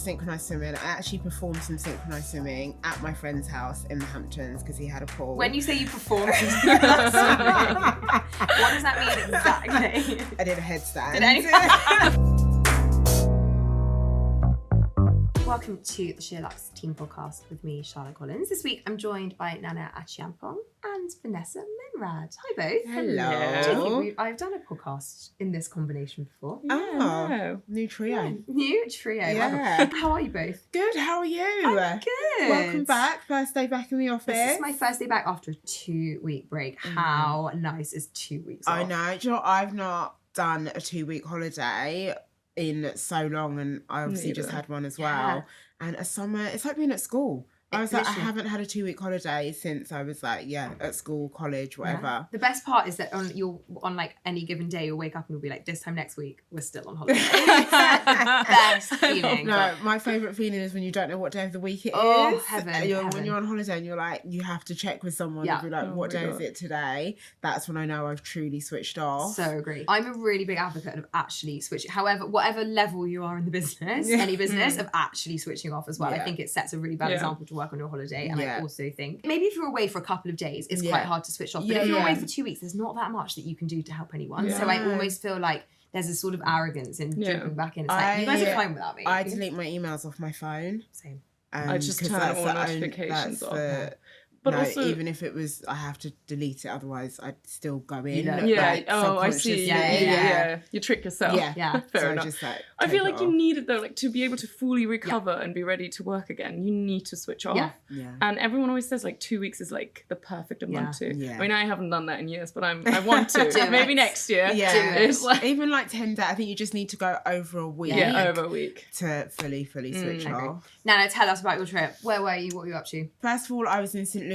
synchronised swimming. I actually performed some synchronised swimming at my friend's house in the Hamptons because he had a pool. When you say you performed some synchronised swimming, what does that mean exactly? I did a headstand. Did anyone? Welcome to the SheerLuxe Team Podcast with me, Charlotte Collins. This week I'm joined by Nana Achiampong and Vanessa Menrad. Hi both. Hello. Do you think I've done a podcast in this combination before? Oh, new trio. Yeah, new trio. Yeah. How are you both? Good, how are you? I'm good. Welcome back. First day back in the office. This is my first day back after a 2-week break. How nice is 2 weeks off? I know. Do you know what? I've not done a 2-week holiday in so long, and I obviously just had one as well. And a summer, it's like being at school. I was like, I haven't had a 2-week holiday since I was like, at school, college, whatever. Yeah. The best part is that on like any given day, you'll wake up and you'll be like, this time next week, we're still on holiday. Best feeling. No, my favourite feeling is when you don't know what day of the week it is. Oh, heaven. When you're on holiday and you're like, you have to check with someone and be like, what day is it today? That's when I know I've truly switched off. So agree. I'm a really big advocate of actually switching, however, whatever level you are in the business, any business, of actually switching off as well. I think it sets a really bad example to work on your holiday. And I also think maybe if you're away for a couple of days, it's quite hard to switch off. But if you're away for 2 weeks, there's not that much that you can do to help anyone. So I almost feel like there's a sort of arrogance in jumping back in. It's like, you guys are fine without me. I delete my emails off my phone. Same. I just turn all notifications off. But also, even if it was, I have to delete it, otherwise I'd still go in. I see. Yeah. You trick yourself. Yeah. Fair enough. I feel like you need it though, like to be able to fully recover and be ready to work again. You need to switch off. Yeah. And everyone always says like 2 weeks is like the perfect amount to. Yeah. I mean, I haven't done that in years, but I want to. Maybe next year. Yeah. It's like, even like 10 days. I think you just need to go over a week. Yeah, over a week to fully switch off. Nana, tell us about your trip. Where were you? What were you up to? First of all, I was in St. Lucia.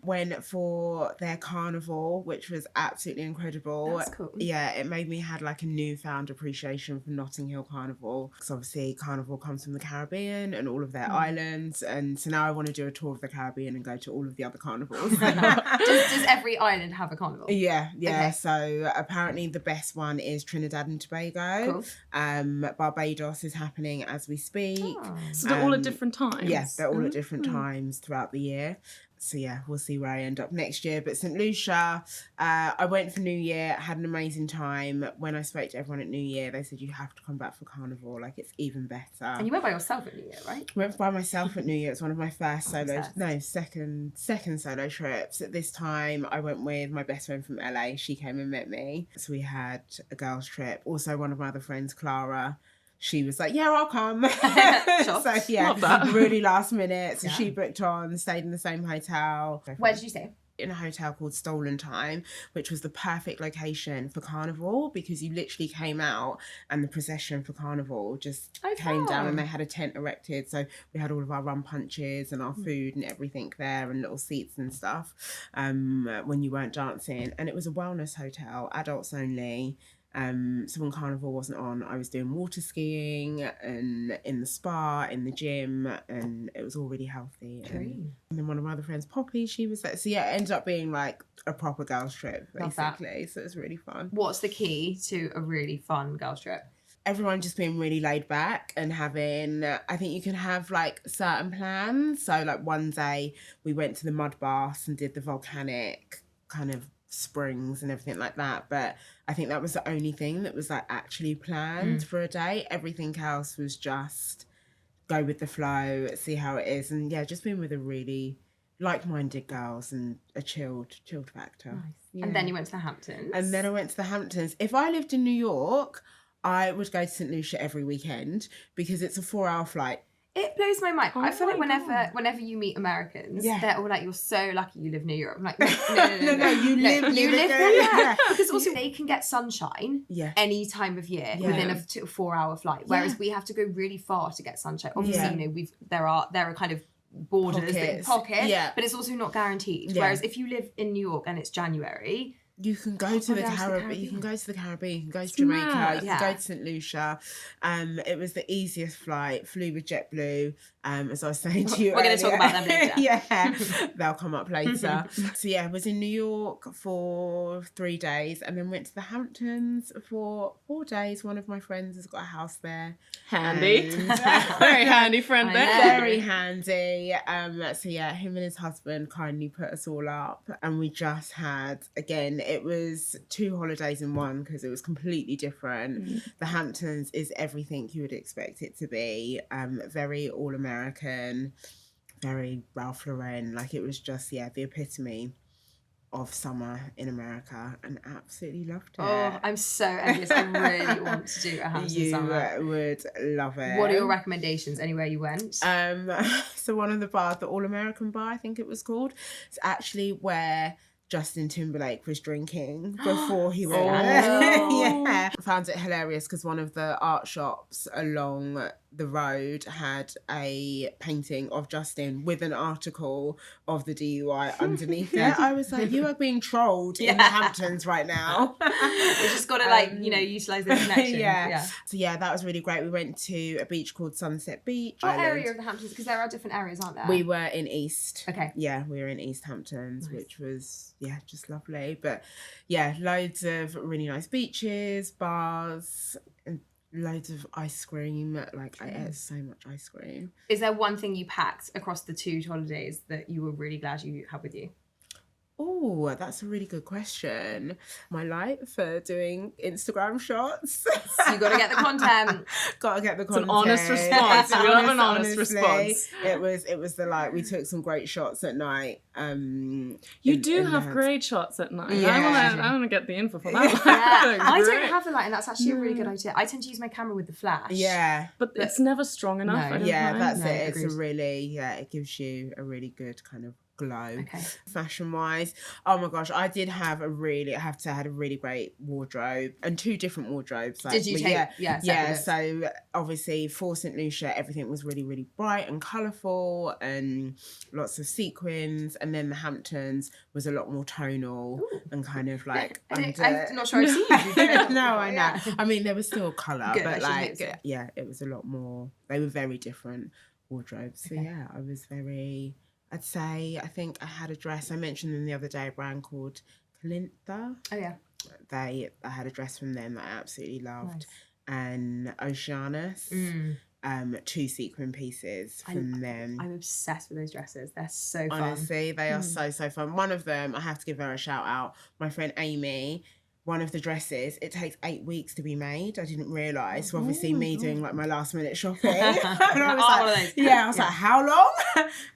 Went for their carnival, which was absolutely incredible. That's cool. Yeah, it made me had like a newfound appreciation for Notting Hill Carnival, because obviously Carnival comes from the Caribbean and all of their islands, and so now I want to do a tour of the Caribbean and go to all of the other carnivals. Does every island have a carnival? Yeah. Okay. So apparently the best one is Trinidad and Tobago. Cool. Barbados is happening as we speak. Oh. So they're all at different times? Yeah, they're all at different times throughout the year. So yeah, we'll see where I end up next year. But St. Lucia, I went for New Year, had an amazing time. When I spoke to everyone at New Year, they said you have to come back for Carnival, like it's even better. And you went by yourself at New Year, right? Went by myself at New Year. It's one of my second solo trips. At this time, I went with my best friend from LA. She came and met me. So we had a girls' trip. Also, one of my other friends, Clara, she was like, yeah, I'll come. Sure. So yeah, really last minute. So she booked on, stayed in the same hotel. Where did you stay? In a hotel called Stolen Time, which was the perfect location for Carnival, because you literally came out and the procession for Carnival just came down, and they had a tent erected. So we had all of our rum punches and our food and everything there, and little seats and stuff when you weren't dancing. And it was a wellness hotel, adults only. So when Carnival wasn't on, I was doing water skiing and in the spa, in the gym, and it was all really healthy. And then one of my other friends, Poppy, she was there. So yeah, it ended up being like a proper girls' trip, basically. So it was really fun. What's the key to a really fun girls' trip? Everyone just being really laid back and having, I think you can have like certain plans. So like one day we went to the mud baths and did the volcanic kind of springs and everything like that, but I think that was the only thing that was like actually planned for a day. Everything else was just go with the flow, see how it is, and yeah, just being with a really like-minded girls and a chilled factor. Nice. Yeah. And then you went to the Hamptons. And then I went to the Hamptons. If I lived in New York, I would go to St. Lucia every weekend because it's a 4-hour flight. It blows my mind. I feel like whenever you meet Americans, they're all like, you're so lucky you live near Europe. I'm like, no, you live there. Yeah. Because also they can get sunshine any time of year within a 4-hour flight, whereas we have to go really far to get sunshine. Obviously, you know, there are kind of borders, pockets, but it's also not guaranteed. Whereas if you live in New York and it's January, You can go to the Caribbean. You can go to the Caribbean. You can go to Jamaica. You can go to St. Lucia. It was the easiest flight. Flew with JetBlue. As I was saying to you, we're going to talk about them later. Yeah, they'll come up later. So yeah, I was in New York for 3 days, and then went to the Hamptons for 4 days. One of my friends has got a house there. Handy, very handy friend there. Very handy. So yeah, him and his husband kindly put us all up, and we just had, again, it was 2 holidays in one because it was completely different. The Hamptons is everything you would expect it to be. Very all-American, very Ralph Lauren. Like, it was just, the epitome of summer in America, and absolutely loved it. Oh, I'm so envious. I really want to do a Hampton summer. You would love it. What are your recommendations anywhere you went? So one of the bars, the All American Bar, I think it was called, it's actually where Justin Timberlake was drinking before he went. Yeah, I found it hilarious because one of the art shops along the road had a painting of Justin with an article of the DUI underneath it. I was like, you are being trolled in the Hamptons right now. You just got to utilise the connection. So yeah, that was really great. We went to a beach called Sunset Beach. What area of the Hamptons? Because there are different areas, aren't there? We were in East. Okay. Yeah, we were in East Hamptons, which was just lovely. But yeah, loads of really nice beaches, bars, and loads of ice cream. Like, I ate so much ice cream. Is there one thing you packed across the 2 holidays that you were really glad you had with you? Oh, that's a really good question. My light for doing Instagram shots. So you got to get the content. Got to get the content. It's an honest response. We love an honest response. It was the light. We took some great shots at night. You do have great shots at night. Yeah. I want to get the info for that. I don't have a light, and that's actually a really good idea. I tend to use my camera with the flash. Yeah, but it's never strong enough. No. That's it. It's a really it gives you a really good kind of glow. Okay. Fashion wise, oh my gosh, I had a really great wardrobe, and 2 different wardrobes. Like, did you take? So obviously for St. Lucia, everything was really, really bright and colourful and lots of sequins, and then the Hamptons was a lot more tonal. Ooh. And kind of like I'm not sure I've seen you. No, I know. I mean, there was still colour, but like it was a lot more. They were very different wardrobes. So yeah, I was very. I'd say, I think I had a dress. I mentioned them the other day, a brand called Calintha. Oh, yeah. I had a dress from them that I absolutely loved. Nice. And Oceanus, 2 sequin pieces from them. I'm obsessed with those dresses. They're so fun. Honestly, they are so fun. One of them, I have to give her a shout out. My friend Amy, one of the dresses, it takes 8 weeks to be made. I didn't realise. So obviously doing like my last minute shopping. And I was like, how long?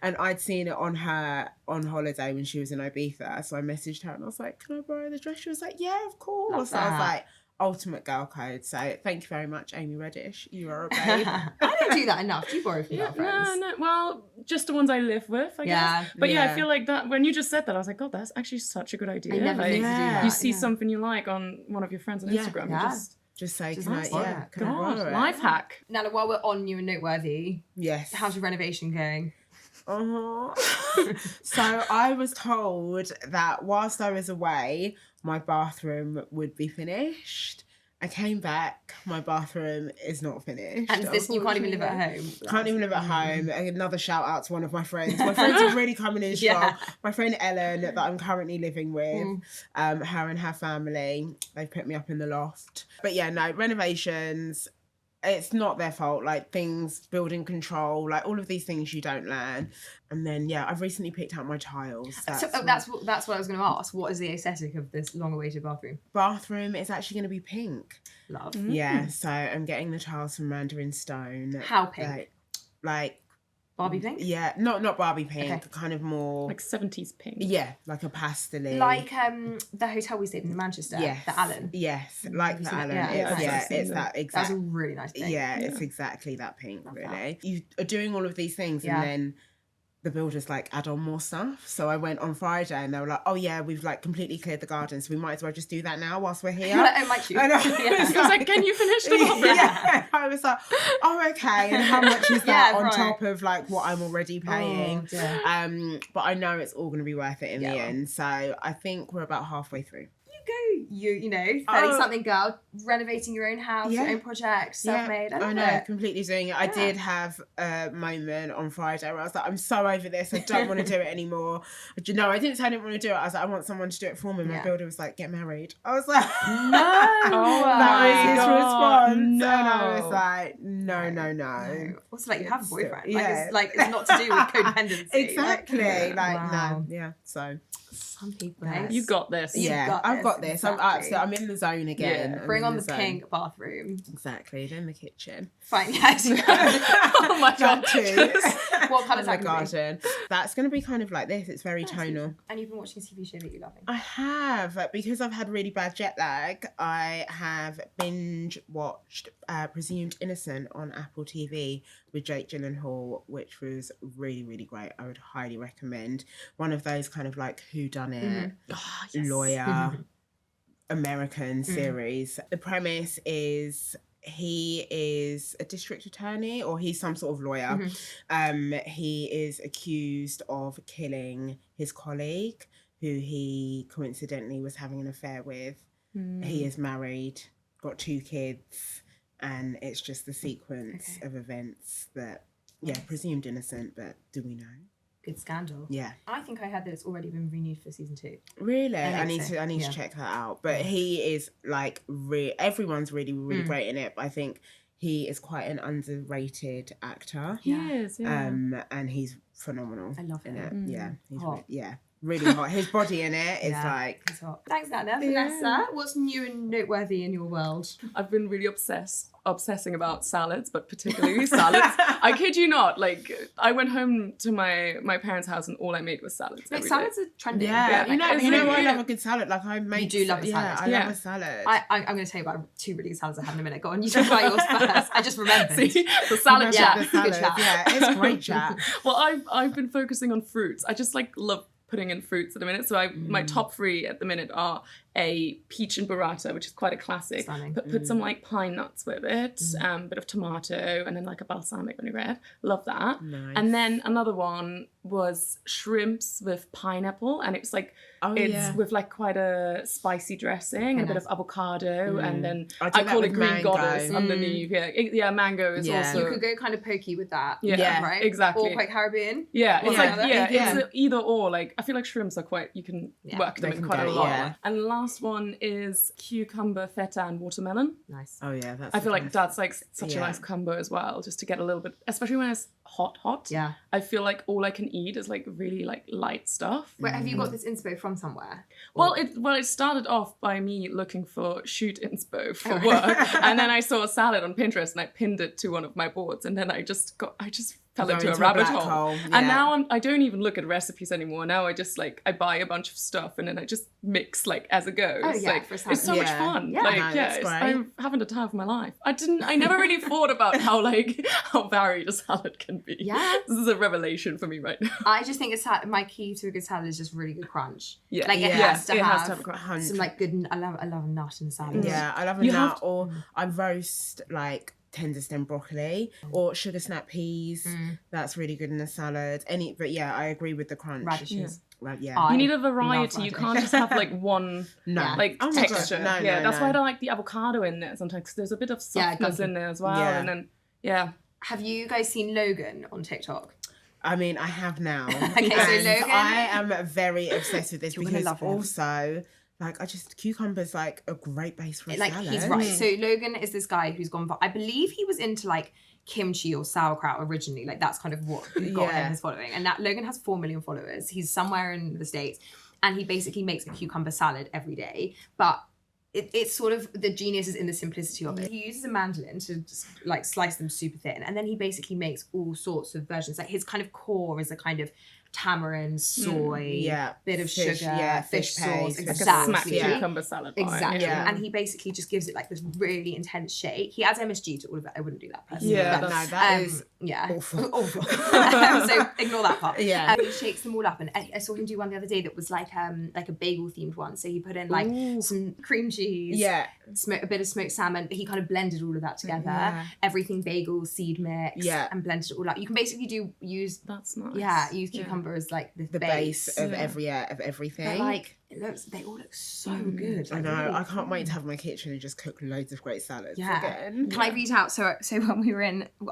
And I'd seen it on holiday when she was in Ibiza. So I messaged her and I was like, can I borrow the dress? She was like, yeah, of course. I was like, ultimate girl code. So thank you very much, Amy Reddish. You are a babe. I don't do that enough. Do you borrow from your friends? No. Well, just the ones I live with, I guess. But I feel like that when you just said that, I was like, God, that's actually such a good idea. I never think to do that. You see something you like on one of your friends on Instagram, you just say, life hack. Nala, while we're on you and Noteworthy, yes, how's your renovation going? So I was told that whilst I was away, my bathroom would be finished. I came back, my bathroom is not finished. And you can't even live at home. Can't even live at home. Another shout out to one of my friends. My friends are really coming in strong. My friend Ellen, that I'm currently living with, her and her family, they put me up in the loft. But renovations, it's not their fault. Like, things, building control, like all of these things you don't learn. And then I've recently picked out my tiles. That's what I was going to ask. What is the aesthetic of this long-awaited bathroom? Bathroom is actually going to be pink. Love. Yeah, so I'm getting the tiles from Mandarin Stone. How pink? Like Barbie pink? Yeah, not Barbie pink, okay. Kind of more like 70s pink. Yeah, like a pastel-y. Like the hotel we stayed in Manchester, the Allen. Yes, like the Allen. It's that exact. That's a really nice pink. Yeah, it's exactly that pink. Love really. That. You are doing all of these things, and then the builders add on more stuff. So I went on Friday and they were like, oh yeah, we've completely cleared the garden, so we might as well just do that now whilst we're here. I like you. I know. I was like, can you finish the bathroom? Yeah. I was like, oh okay, and how much is that on top of what I'm already paying? Oh, but I know it's all going to be worth it in the end. So I think we're about halfway through. You you go, you know, 30-something girl, renovating your own house, your own project, self-made. I know, completely doing it. I did have a moment on Friday where I was like, I'm so over this. I don't want to do it anymore. You know, I didn't say I didn't want to do it. I was like, I want someone to do it for me. My builder was like, get married. I was like, no. That was his response. No. And I was like, no. Also, like, you have a boyfriend. Like, it's not to do with codependency. Exactly. No. Yeah. So. Some people. You got this. I've got this. Exactly. I'm in the zone again. Yeah. Bring on the pink bathroom. Exactly. Then the kitchen. Fine. Yes. Oh my God. What colour's that garden? That's going to be kind of like this. It's very tonal. And you've been watching a TV show that you're loving? I have. Because I've had really bad jet lag, I have binge watched Presumed Innocent on Apple TV with Jake Gyllenhaal, which was really, really great. I would highly recommend. One of those kind of like whodunit, lawyer, American series. The premise is he is a district attorney, or he's some sort of lawyer. He is accused of killing his colleague, who he coincidentally was having an affair with. He is married, got 2 kids, and it's just the sequence of events that, presumed innocent, but do we know? Good scandal. Yeah. I think I heard that it's already been renewed for season 2. Really? I need to check that out. But he is like, everyone's really, really great in it. But I think he is quite an underrated actor. He is, and he's phenomenal. I love in him. it. Yeah. He's really hot. His body in it is like... He's hot. Thanks, Nana. Vanessa, what's new and noteworthy in your world? I've been really obsessing about salads, but particularly salads. I kid you not. Like, I went home to my parents' house and all I made was salads. Like, salads are trending. Yeah. You know I love a good salad. Like, I make... You do love a salad. I love a salad. I'm going to tell you about 2 really good salads I had in a minute. Go on, you talk about yours first. I just remembered. See, the salad chat. The salad. Yeah, it's great chat. Well, I've been focusing on fruits. I just like love putting in fruits at the minute. So my top 3 at the minute are a peach and burrata, which is quite a classic. Put some like pine nuts with it, bit of tomato, and then like a balsamic vinaigrette. Love that. Nice. And then another one was shrimps with pineapple, and it's like with like quite a spicy dressing and a bit of avocado, and then I call it green goddess underneath. Yeah, mango is also. You could go kind of pokey with that. Yeah, right. Exactly. Or quite Caribbean. Yeah, it's it's either or. Like I feel like shrimps are quite. You can work them in quite a lot. Yeah. And last one is cucumber, feta, and watermelon. Nice. Oh yeah, that's. I feel like that's like such a nice combo as well, just to get a little bit, especially when it's hot. Yeah. I feel like all I can eat is like really like light stuff. Wait, have you got this inspo from somewhere? Well, it started off by me looking for shoot inspo for work, and then I saw a salad on Pinterest and I pinned it to one of my boards, and then I just fell into a rabbit hole. Yeah. And now I don't even look at recipes anymore. Now I just like I buy a bunch of stuff and then I just mix like as it goes. Oh, yeah, like, it's so much fun. Yeah, I'm having the time of my life. I never really thought about how varied a salad can be. Yeah. This is a revelation for me right now. I just think my key to a good salad is just really good crunch. Yeah. Like it has to have crunch. some like good. I love a nut in a salad. Yeah, I love a nut, or I roast like tender stem broccoli or sugar snap peas. That's really good in a salad. But yeah, I agree with the crunch. Radishes. You need a variety. You can't just have like one texture. No, that's why I don't like the avocado in there sometimes, because there's a bit of softness in there as well. And then Have you guys seen Logan on TikTok? I mean, I have now. Okay, so Logan, I am very obsessed with this because also. Like, cucumber's like a great base for a salad. He's right. So Logan is this guy who's gone, I believe he was into like kimchi or sauerkraut originally. Like that's kind of what got him his following. And that Logan has 4 million followers. He's somewhere in the States and he basically makes a cucumber salad every day. But it's sort of, the genius is in the simplicity of it. He uses a mandolin to just like slice them super thin. And then he basically makes all sorts of versions. Like his kind of core is a kind of tamarind, soy, bit of sugar, fish sauce, exactly. Like a smack cucumber salad bar. Exactly. And he basically just gives it like this really intense shake. He adds MSG to all of it. I wouldn't do that personally. That is awful. So ignore that part. Yeah. He shakes them all up, and I saw him do one the other day that was like a bagel themed one. So he put in like some cream cheese, a bit of smoked salmon. He kind of blended all of that together. Everything bagel, seed mix, and blended it all up. You can basically use that's nice. Use cucumber as like the base of everything. But like they all look so good. I Like, know. really I can't wait to have my kitchen and just cook loads of great salads again. Can I read out? So when we were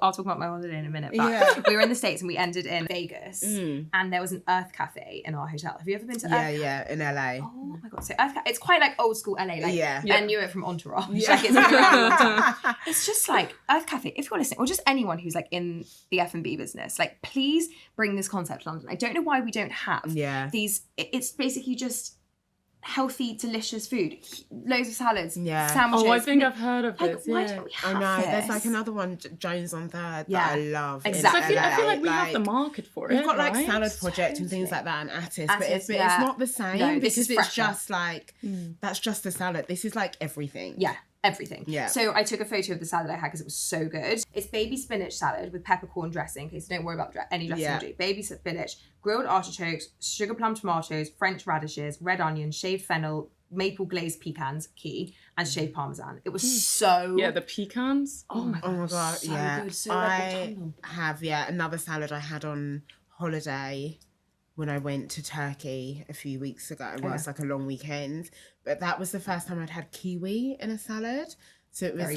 I'll talk about my holiday in a minute, but we were in the States and we ended in Vegas, and there was an Earth Cafe in our hotel. Have you ever been to Earth? Yeah, in LA. Oh my god! So Earth Cafe, it's quite like old school LA. Like, I knew it from Entourage. Yeah. Like, it's been around all the time. It's just like Earth Cafe. If you're listening, or just anyone who's like in the F&B business, like please bring this concept to London. I don't know why we don't have these. It's basically just healthy, delicious food, loads of salads, sandwiches. Oh, I think I've heard of this. Why don't we have I know. this? There's like another one, Jones on Third, that I love. Exactly. I feel like we have the market for it. We've got like right? Salad Project and things like that, and Attis, but it's not the same because it's just like that's just a salad. This is like everything. Yeah. Everything. Yeah. So I took a photo of the salad I had because it was so good. It's baby spinach salad with peppercorn dressing. Okay, so don't worry about any dressing. Yeah. Baby spinach, grilled artichokes, sugar plum tomatoes, French radishes, red onion, shaved fennel, maple glazed pecans, key, and shaved parmesan. It was so the pecans. Oh my god, so good. So I have another salad I had on holiday when I went to Turkey a few weeks ago. Well, it's like a long weekend, but that was the first time I'd had kiwi in a salad. So it was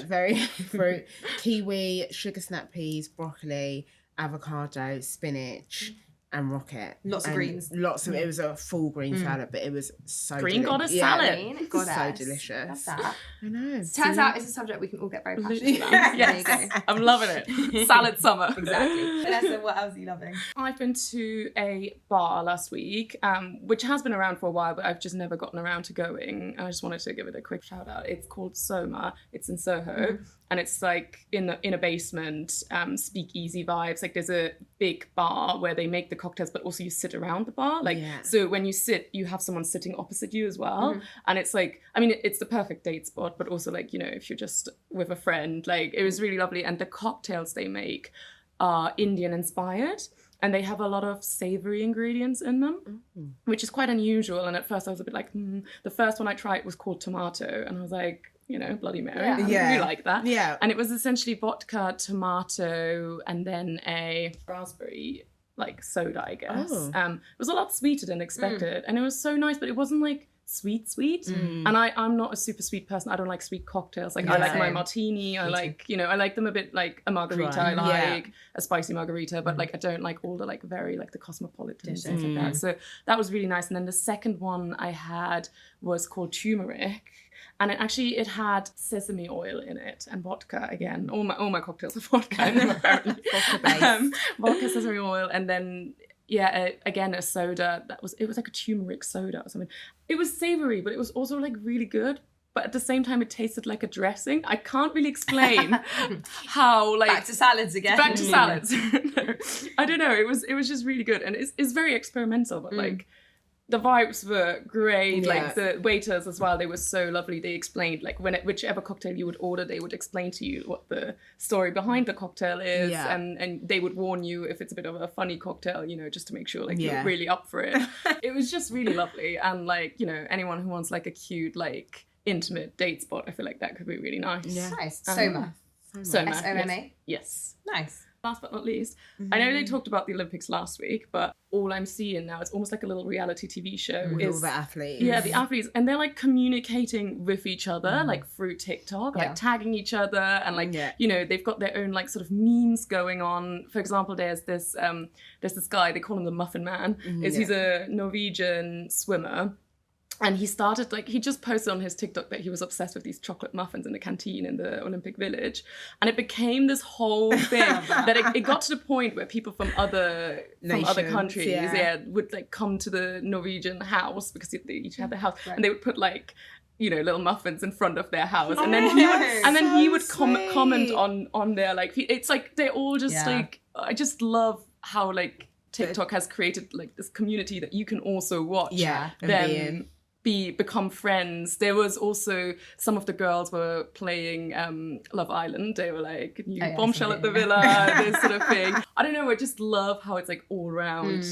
very fruit, kiwi, sugar snap peas, broccoli, avocado, spinach, and rocket. Lots of greens. Lots of it was a full green salad, but it was so green goddess salad. Green goddess. So delicious. Love that. I know. Turns out it's a subject we can all get very passionate about. There you go. I'm loving it. Salad summer. Exactly. Vanessa, what else are you loving? I've been to a bar last week, which has been around for a while, but I've just never gotten around to going. I just wanted to give it a quick shout out. It's called Soma. It's in Soho. And it's like in a basement, speakeasy vibes. Like there's a big bar where they make the cocktails, but also you sit around the bar. So when you sit, you have someone sitting opposite you as well. And it's like, I mean, it's the perfect date spot, but also like, you know, if you're just with a friend, like it was really lovely. And the cocktails they make are Indian inspired. And they have a lot of savory ingredients in them, which is quite unusual. And at first I was a bit like, The first one I tried was called tomato. And I was like, you know, Bloody Mary. I really like that. Yeah. And it was essentially vodka, tomato, and then a raspberry like soda, I guess. It was a lot sweeter than expected. And it was so nice, but it wasn't like sweet. And I'm not a super sweet person. I don't like sweet cocktails. Like I like my martini. I like, you know, I like them a bit like a margarita. I like a spicy margarita, but like I don't like all the like very like the cosmopolitan things like that. So that was really nice. And then the second one I had was called turmeric. And it had sesame oil in it and vodka again. All my cocktails are vodka in them apparently. Vodka, sesame oil, and then again a soda. It was like a turmeric soda or something. It was savory, but it was also like really good. But at the same time, it tasted like a dressing. I can't really explain how like back to salads again. Back to salads. No, I don't know. It was just really good, and it's very experimental, but like. The vibes were great, like the waiters as well, they were so lovely. They explained, like whichever cocktail you would order, they would explain to you what the story behind the cocktail is, and they would warn you if it's a bit of a funny cocktail, you know, just to make sure like you're really up for it. It was just really lovely, and like, you know, anyone who wants like a cute, like intimate date spot, I feel like that could be really nice. Yeah. Nice. Soma. S-O-M-A? Yes. Nice. Last but not least, I know they talked about the Olympics last week, but all I'm seeing now, it's almost like a little reality TV show. With all the athletes. Yeah, the athletes. And they're like communicating with each other, like through TikTok, like tagging each other. And like, you know, they've got their own like sort of memes going on. For example, there's this guy, they call him the Muffin Man. He's a Norwegian swimmer. And he just posted on his TikTok that he was obsessed with these chocolate muffins in the canteen in the Olympic Village. And it became this whole thing that it got to the point where people from other countries would like come to the Norwegian house because they each had their house. Right. And they would put like, you know, little muffins in front of their house. And then he would comment on their like, it's like, they're all just like, I just love how like TikTok has created like this community that you can also watch them become friends. There was also some of the girls were playing Love Island. They were like new bombshell at the villa, this sort of thing. I don't know, I just love how it's like all around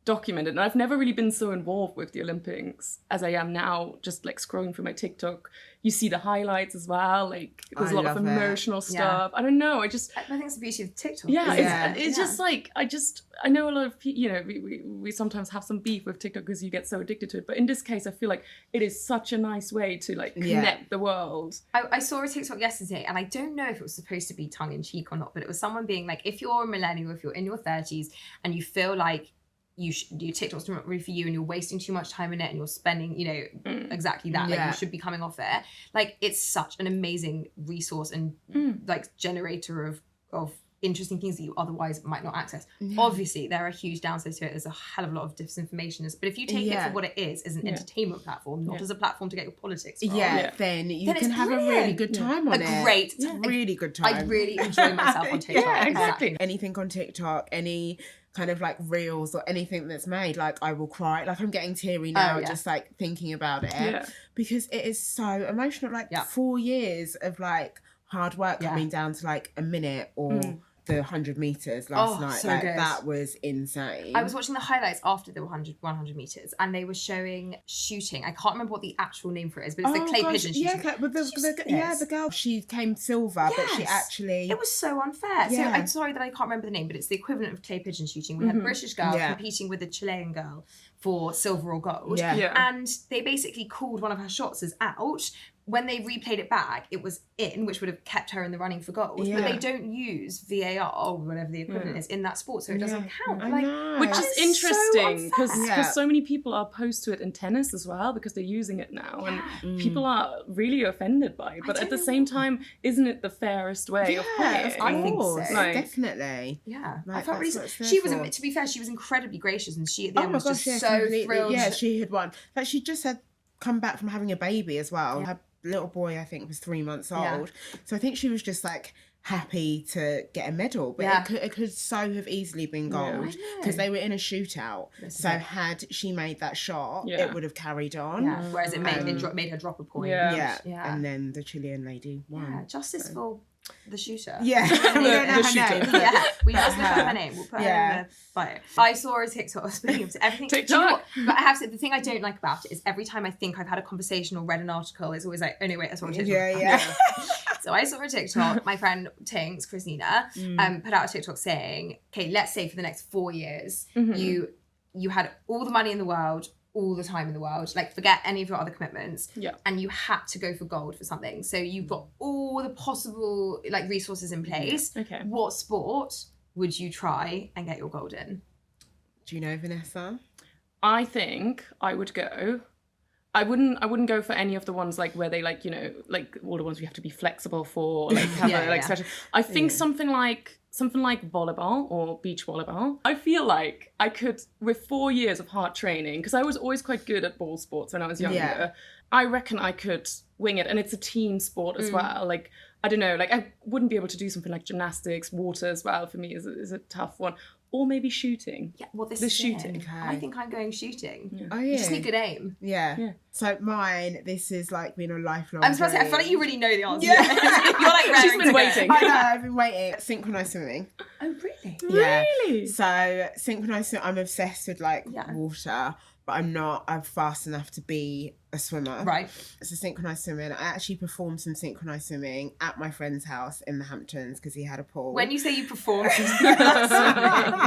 documented. And I've never really been so involved with the Olympics as I am now, just like scrolling through my TikTok. You see the highlights as well. Like there's a lot of emotional stuff. I don't know. I think it's the beauty of TikTok. It's just like, I know a lot of people, you know, we sometimes have some beef with TikTok because you get so addicted to it. But in this case, I feel like it is such a nice way to like connect the world. I saw a TikTok yesterday, and I don't know if it was supposed to be tongue in cheek or not, but it was someone being like, if you're a millennial, if you're in your 30s and you feel like your TikTok's not really for you and you're wasting too much time in it and you're spending, you know, exactly that, like you should be coming off it. Like it's such an amazing resource and like generator of interesting things that you otherwise might not access. Obviously there are huge downsides to it. There's a hell of a lot of disinformation, but if you take it for what it is, as an entertainment platform, not as a platform to get your politics from, then you can have a really good time on it. Really good time. I really enjoy myself on TikTok. Exactly. Anything on TikTok, any kind of like reels or anything that's made, like I will cry. Like I'm getting teary now just like thinking about it because it is so emotional. Like 4 years of like hard work coming down to like a minute or the 100 meters last night. So like good. That was insane. I was watching the highlights after the 100 meters and they were showing shooting. I can't remember what the actual name for it is, but it's the clay pigeon shooting. The girl, she came silver, but she actually... It was so unfair. So I'm sorry that I can't remember the name, but it's the equivalent of clay pigeon shooting. We had a British girl competing with a Chilean girl for silver or gold. And they basically called one of her shots as out. When they replayed it back, it was in, which would have kept her in the running for gold. But they don't use VAR or whatever the equivalent is in that sport, so it doesn't count. Which is interesting because so many people are opposed to it in tennis as well because they're using it now, and people are really offended by it. But at the same time, isn't it the fairest way of playing? I think so. Definitely. Yeah, I felt really. She was, to be fair, she was incredibly gracious, and she at the end was just so thrilled. Yeah, she had won. Like she just had come back from having a baby as well. Her little boy, I think, was 3 months old. So I think she was just like happy to get a medal, but it could so have easily been gold because they were in a shootout. So had she made that shot, it would have carried on. Whereas it made her drop a point. And then the Chilean lady won. Justice for the shooter. We don't know her name. We just look up her name. We'll put her in the bio. I saw a TikTok, speaking of everything. TikTok. Do you know what? But I have to say, the thing I don't like about it is every time I think I've had a conversation or read an article, it's always like, oh no, wait, I saw a TikTok. So I saw a TikTok, my friend Tinks, Christina, put out a TikTok saying, okay, let's say for the next 4 years, you had all the money in the world, all the time in the world, like forget any of your other commitments, and you had to go for gold for something. So you've got all the possible like resources in place. What sport would you try and get your gold in? Do you know, Vanessa? I think I would go. I wouldn't go for any of the ones like where they like, you know, like all the ones we have to be flexible for, like have special. I think something like volleyball or beach volleyball. I feel like I could, with 4 years of hard training, because I was always quite good at ball sports when I was younger, I reckon I could wing it. And it's a team sport as well. Like, I don't know, like I wouldn't be able to do something like gymnastics, water as well for me is a tough one. Or maybe shooting. Yeah, well, this is shooting. Okay. I think I'm going shooting. Yeah. Oh, yeah. You just need good aim. Yeah. So mine, this is like been a lifelong I was about to say, I feel like you really know the answer. Yeah. You're like raring She's been waiting. I know, I've been waiting. Synchronized swimming. Oh, really? Yeah. Really? So synchronized swimming, I'm obsessed with like water, but I'm fast enough to be a swimmer. Right. So synchronized swimming. I actually performed some synchronized swimming at my friend's house in the Hamptons because he had a pool. When you say you performed some synchronized swimming,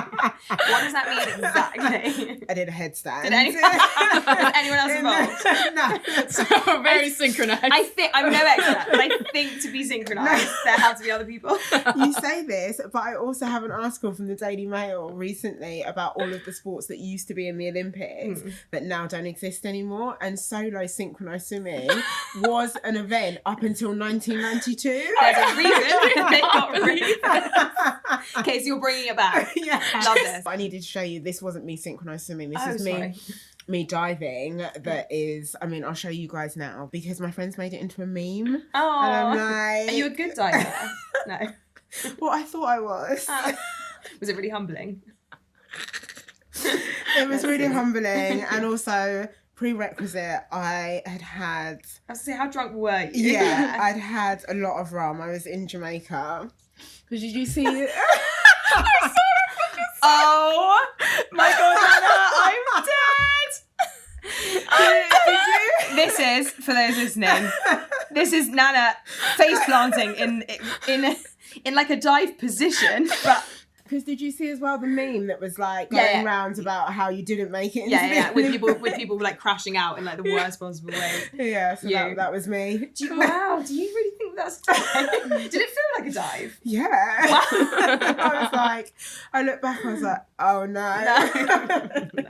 what does that mean exactly? I did a headstand. Was anyone else involved? No. So very synchronized. I'm no expert, but I think to be synchronized, there have to be other people. You say this, but I also have an article from the Daily Mail recently about all of the sports that used to be in the Olympics that now don't exist anymore. And solo synchronized swimming was an event up until 1992. There's a reason they got rid of it. Okay, so you're bringing it back. Yeah. Love this. I needed to show you, this wasn't me synchronized swimming. This is me diving. That is, I mean, I'll show you guys now because my friends made it into a meme. Oh. And I'm like... Are you a good diver? No. Well, I thought I was. Was it really humbling? It was really humbling, and also prerequisite, I had I was going to say, how drunk were you? Yeah, I'd had a lot of rum. I was in Jamaica. Did you see it? Oh my God, Anna, This is, for those listening, this is Nana face planting in like a dive position, but. Because did you see as well the meme that was like going round about how you didn't make it? With people like crashing out in like the worst possible way. Yeah, so that was me. Do you really think that's a dive? Did it feel like a dive? Yeah. I was like, I looked back, I was like, oh no. No.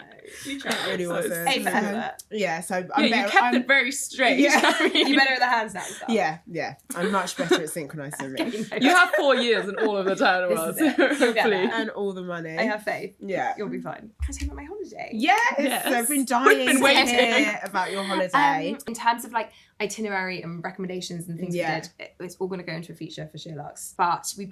You tried. It really wasn't. Yeah, so I'm better. You kept it very straight. Yeah. You're better at the handstand stuff. Yeah. I'm much better at synchronising me. You have 4 years and all of the time. Hopefully. And all the money. I have faith. Yeah. You'll be fine. Can I tell you about my holiday? Yes. I've been dying to hear about your holiday. In terms of like itinerary and recommendations and things we did, it's all going to go into a feature for SheerLuxe. But we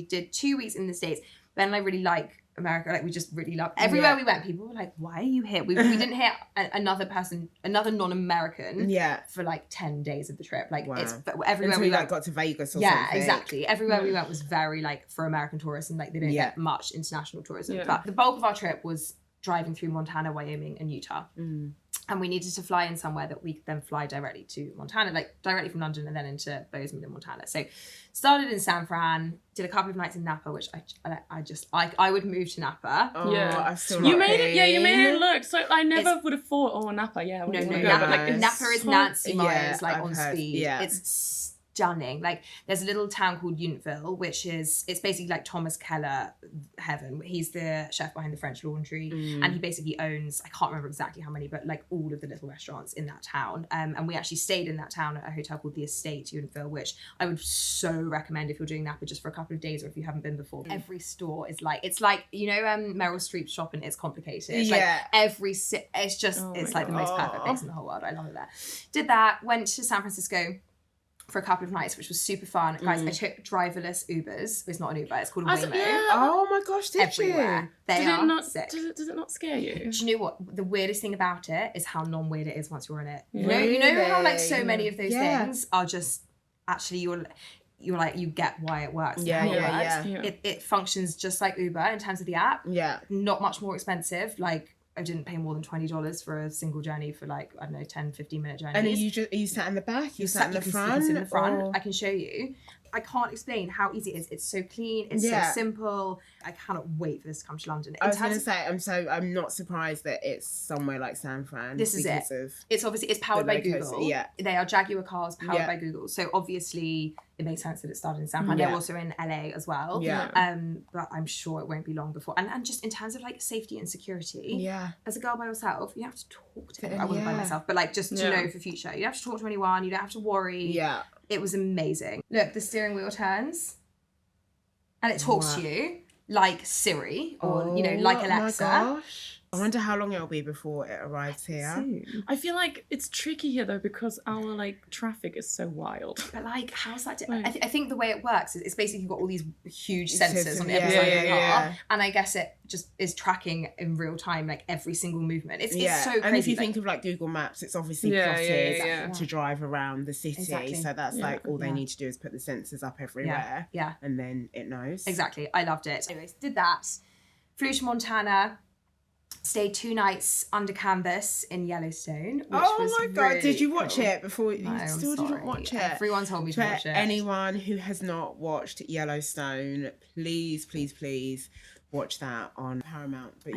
did 2 weeks in the States. Ben and I really like America. Like we just really love everywhere we went. People were like, "Why are you here?" We didn't hear another non-American for like 10 days of the trip. Like it's everywhere until we went. Like got to Vegas or something. Yeah, exactly. Everywhere we went was very like for American tourists, and like they don't get much international tourism. Yeah. But the bulk of our trip was driving through Montana, Wyoming, and Utah. And we needed to fly in somewhere that we could then fly directly to Montana, like directly from London and then into Bozeman in Montana. So started in San Fran, did a couple of nights in Napa, which I would move to Napa. Oh, yeah, I'm still you made it. Yeah, you made it look. So I never would have thought, Napa. Yeah, no. Like, Napa is Nancy Myers, like on heard, speed. Yeah. It's stunning. Like there's a little town called Unionville, which is it's basically like Thomas Keller heaven. He's the chef behind the French Laundry, and he basically owns, I can't remember exactly how many, but like all of the little restaurants in that town. And we actually stayed in that town at a hotel called the Estate Unionville, which I would so recommend if you're doing Napa just for a couple of days or if you haven't been before. Every store is like, it's like, you know, Meryl Streep's shopping, It's Complicated. It's like it's just, it's like the most perfect place in the whole world. I love it there. Did that, went to San Francisco for a couple of nights, which was super fun. Guys, I took driverless Ubers. It's not an Uber, it's called a Waymo. Oh my gosh, did everywhere. They are sick. Does it not scare you? Do you know what? The weirdest thing about it is how non-weird it is once you're in it. Really? You know how like so many of those things are just actually you're like, you get why it works. Yeah. It functions just like Uber in terms of the app. Yeah. Not much more expensive. Like I didn't pay more than $20 for a single journey for like, I don't know, 10, 15 minute journey. And are you sat in the back? You sat in the front? You can sit in the front. I can show you. I can't explain how easy it is. It's so clean. It's so simple. I cannot wait for this to come to London. I was going to say, I'm not surprised that it's somewhere like San Fran. This is it. It's obviously, it's powered by Google. Yeah. They are Jaguar cars powered by Google. So obviously it makes sense that it started in San Fran. They're also in LA as well. Yeah. But I'm sure it won't be long before. And just in terms of like safety and security. Yeah. As a girl by yourself, you have to talk to anyone. I wouldn't by myself, but like just to know for future. You don't have to talk to anyone. You don't have to worry. Yeah. It was amazing. Look, the steering wheel turns and it talks to you like Siri or, like Alexa. Oh my gosh. I wonder how long it'll be before it arrives here. Soon. I feel like it's tricky here though because our like traffic is so wild. But like, how's that? I think the way it works is it's basically got all these huge sensors on every side of the car, and I guess it just is tracking in real time like every single movement. It's so crazy. And if you think of like Google Maps, it's obviously plotted to drive around the city. Exactly. So that's like all they need to do is put the sensors up everywhere. Yeah. And then it knows. Exactly. I loved it. Anyways, did that. Flew to Montana. Stayed 2 nights under canvas in Yellowstone. Which was my god! really Did you watch cool. it before? No, You still didn't watch it. Everyone told me to watch it. Anyone who has not watched Yellowstone, please watch that on Paramount, but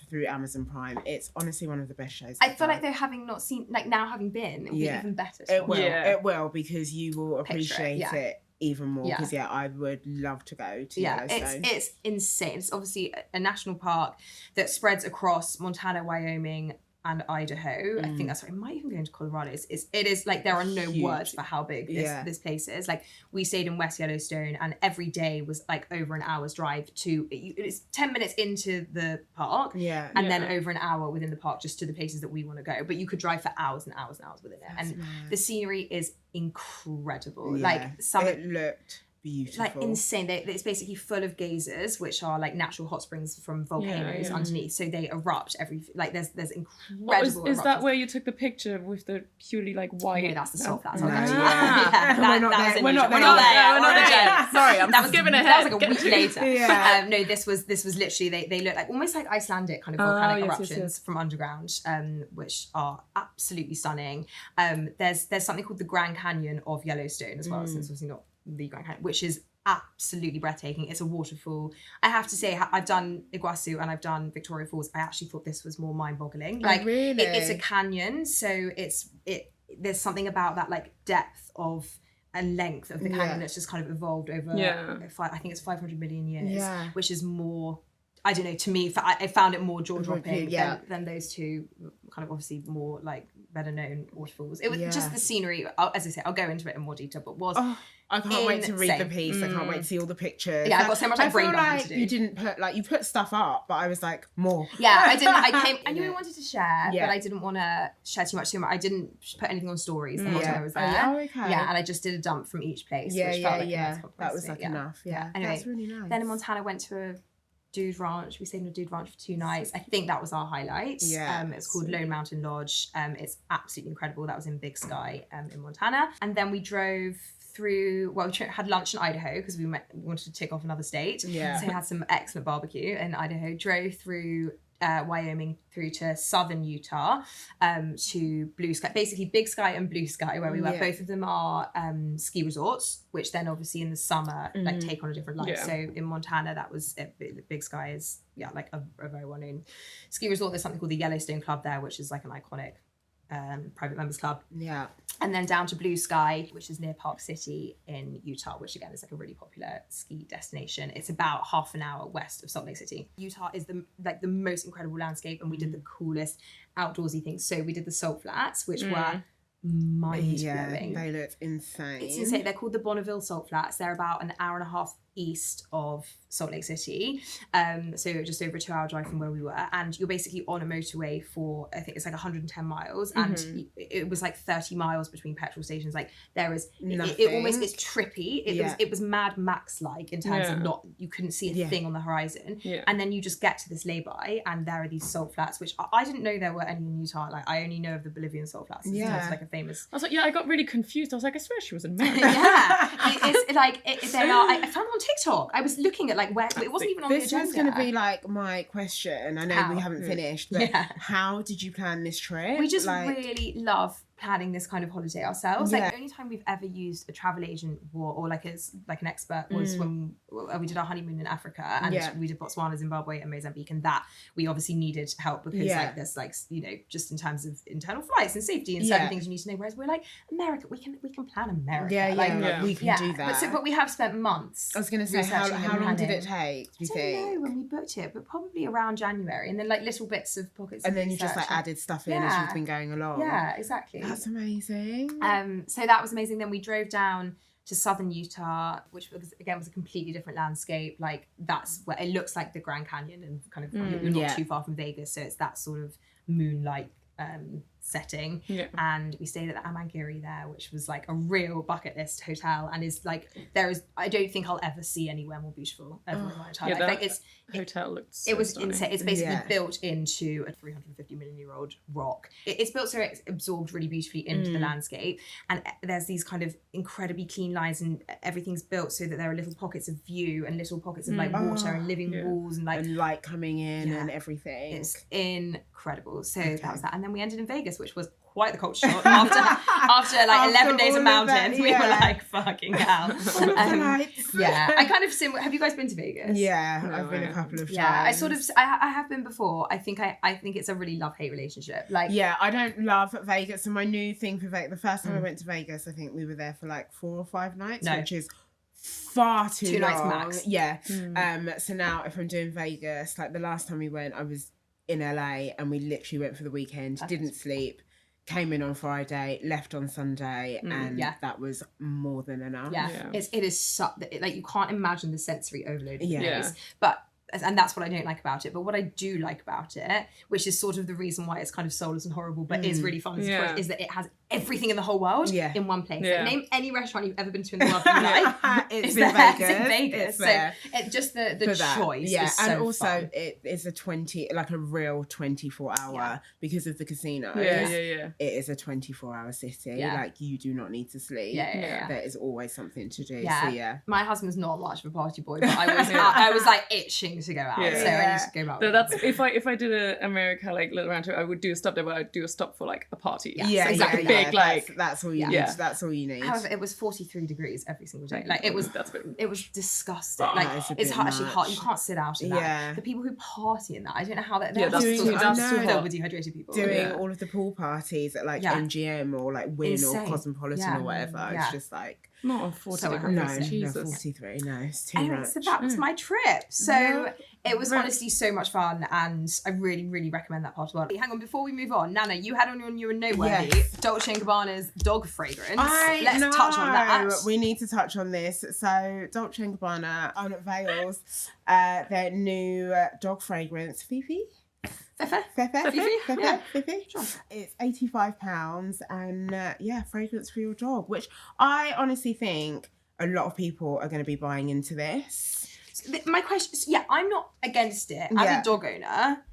through Amazon Prime. It's honestly one of the best shows. I feel like though, having not seen, like now having been, it'll be even better. It will because you will appreciate it even more because I would love to go to Yellowstone. It's insane. It's obviously a national park that spreads across Montana, Wyoming and Idaho. I think that's right. It might even go into Colorado. It is like there are no words for how big this place is. Like we stayed in West Yellowstone and every day was like over an hour's drive to, it's 10 minutes into the park and then over an hour within the park just to the places that we want to go. But you could drive for hours and hours and hours within it. The scenery is incredible. Like it looked beautiful. Like insane. It's basically full of geysers, which are like natural hot springs from volcanoes underneath. So they erupt there's incredible. Is that where you took the picture with the purely like white? No, that's the salt flats. No. We're not there. We're not there. Sorry, I'm skipping ahead. That was like a week later. No, this was literally they look like almost like Icelandic kind of volcanic eruptions from underground, which are absolutely stunning. There's something called the Grand Canyon of Yellowstone as well, since obviously not the Grand Canyon, which is absolutely breathtaking. It's a waterfall. I have to say, I've done Iguazu and I've done Victoria Falls. I actually thought this was more mind-boggling. Like, really? It's a canyon, so there's something about that like depth of and length of the canyon that's just kind of evolved over. I think it's 500 million years, which is more. I don't know. To me, I found it more jaw-dropping than those two kind of obviously more like better known waterfalls. It was just the scenery. As I say, I'll go into it in more detail, but I can't wait to read the piece. I can't wait to see all the pictures. Yeah, I've got so much like brain dumping to do. You didn't you put stuff up, but I was like, more. Yeah, I didn't. I knew I wanted to share, but I didn't want to share too much. I didn't put anything on stories the whole time I was there. Oh, okay. Yeah, and I just did a dump from each place. Which felt like that was like enough. Yeah, anyway, that's really nice. Then in Montana, went to a dude ranch. We stayed in a dude ranch for 2 nights. I think that was our highlight. Yeah. It's called Lone Mountain Lodge. It's absolutely incredible. That was in Big Sky in Montana. And then we drove through, we had lunch in Idaho because we wanted to tick off another state. Yeah. So we had some excellent barbecue in Idaho. Drove through Wyoming through to southern Utah to Blue Sky, basically Big Sky and Blue Sky where we were. Both of them are ski resorts, which then obviously in the summer like take on a different life. So in Montana, that was Big Sky is like a very well-known ski resort. There's something called the Yellowstone Club there, which is like an iconic private members club. Yeah. And then down to Blue Sky, which is near Park City in Utah, which again is like a really popular ski destination. It's about half an hour west of Salt Lake City. Utah is the most incredible landscape, and we did the coolest outdoorsy things. So we did the Salt Flats, which were mind-blowing. Yeah, they look insane. It's insane. They're called the Bonneville Salt Flats. They're about an hour and a half east of Salt Lake City, so just over a 2-hour drive from where we were, and you're basically on a motorway for, I think it's like 110 miles, and it was like 30 miles between petrol stations. Like there is it almost is trippy. It was Mad Max like in terms of you couldn't see a thing on the horizon, and then you just get to this lay-by and there are these salt flats, which I didn't know there were any in Utah. Like I only know of the Bolivian salt flats. It's like a famous. I was like, I got really confused. I was like, I swear she was in America. It's like they are. I found them on TikTok. I was looking at like where it wasn't even on the agenda. This is going to be like my question. I know we haven't finished, but how did you plan this trip? We just really love planning this kind of holiday ourselves. Like the only time we've ever used a travel agent or like an expert was when we did our honeymoon in Africa, and we did Botswana, Zimbabwe and Mozambique, and that we obviously needed help because like there's like just in terms of internal flights and safety and certain things you need to know, whereas we're like America, we can plan America. We can do that. But we have spent months. I was going to say, how long did it take, do you think? I don't know when we booked it, but probably around January, and then like little bits of pockets and of then you just like added stuff in as you've been going along. Yeah, exactly. That's amazing. So that was amazing. Then we drove down to southern Utah, which was a completely different landscape. Like that's where it looks like the Grand Canyon, and kind of you're not too far from Vegas, so it's that sort of moonlight setting. And we stayed at the Amangiri there, which was like a real bucket list hotel, and is like I don't think I'll ever see anywhere more beautiful ever in my entire life. Like hotel looked so it was stunning. insane. It's basically built into a 350 million year old rock. It's built so it's absorbed really beautifully into the landscape, and there's these kind of incredibly clean lines, and everything's built so that there are little pockets of view and little pockets of like water and living walls and light coming in and everything. It's incredible. So that was that, and then we ended in Vegas, which was quite the culture shock after like 11 days of mountains. We were like, fucking hell. I kind of have you guys been to Vegas? I've been a couple of times. I have been before. I think it's a really love-hate relationship. Like I don't love Vegas, and my new thing for Vegas, the first time I went to Vegas, I think we were there for like 4 or 5 nights, which is far too 2 long. nights max. So now if I'm doing Vegas, like the last time we went, I was in LA and we literally went for the weekend, didn't sleep, came in on Friday, left on Sunday, and that was more than enough. It is like you can't imagine the sensory overload of the place. And that's what I don't like about it. But what I do like about it, which is sort of the reason why it's kind of soulless and horrible, but is really fun, is that it has everything in the whole world in one place. Yeah. Like, name any restaurant you've ever been to in the world in your life. It's there. in Vegas. It's in Vegas. It's there. So just the choice. Yeah, is so and also fun. it is a real 24-hour because of the casinos. Yeah. It is a 24-hour city. Yeah. Like, you do not need to sleep. Yeah. There is always something to do. Yeah. So yeah. My husband's not much of a party boy, but I was like itching to go out. Yeah. So I used to go out. So that's if I did a America like little round trip, I would do a stop there, but I'd do a stop for like a party. Yeah, exactly. Big like that's all you need. Yeah. That's all you need. However, it was 43 degrees every single day. Like it was disgusting. Oh, like it's actually hot. You can't sit out in that. Yeah. The people who party in that, I don't know how they're that's still hot. filled with dehydrated people. Doing all of the pool parties at like MGM or like Wynn Insane. or Cosmopolitan or whatever. It's just like not on 40 So degrees. no, Jesus. 43. No, it's too Anyway, much. so that was my trip. So it was honestly so much fun, and I really, really recommend that part of the world. Hang on, before we move on, Nana, you had on your new and noteworthy Dolce & Gabbana's dog fragrance. Let's touch on that. We need to touch on this. So Dolce & Gabbana unveils their new dog fragrance, Fifi. Fifi. Sure. It's £85 and fragrance for your dog, which I honestly think a lot of people are going to be buying into this. My question is, I'm not against it. As a dog owner,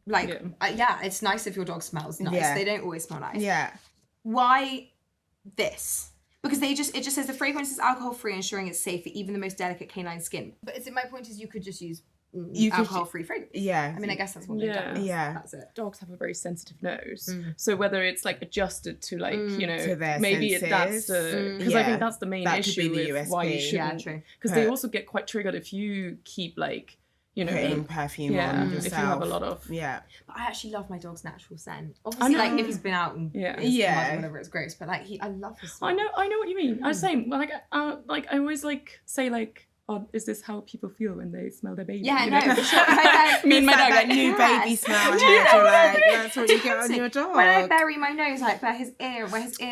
like, it's nice if your dog smells nice. Yeah. They don't always smell nice. Yeah. Why this? Because it just says the fragrance is alcohol free, ensuring it's safe for even the most delicate canine skin. But my point is, you could just use alcohol-free fragrance. Yeah. I mean, I guess that's what they've done. Yeah. That's it. Dogs have a very sensitive nose, so whether it's like adjusted to like to their maybe senses. that's the because I think that's the main That could issue be the with why you USP. shouldn't. True. Because they also get quite triggered if you keep like putting perfume on yourself. if you have a lot of But I actually love my dog's natural scent. Obviously, like if he's been out and whatever, it's gross. But like I love his smell. I know what you mean. I was saying like I always like say like, oh, is this how people feel when they smell their baby? Yeah, you no, know? for sure. Me and my dog, that new baby smell. That's what you get on your dog. When I bury my nose, like where his ear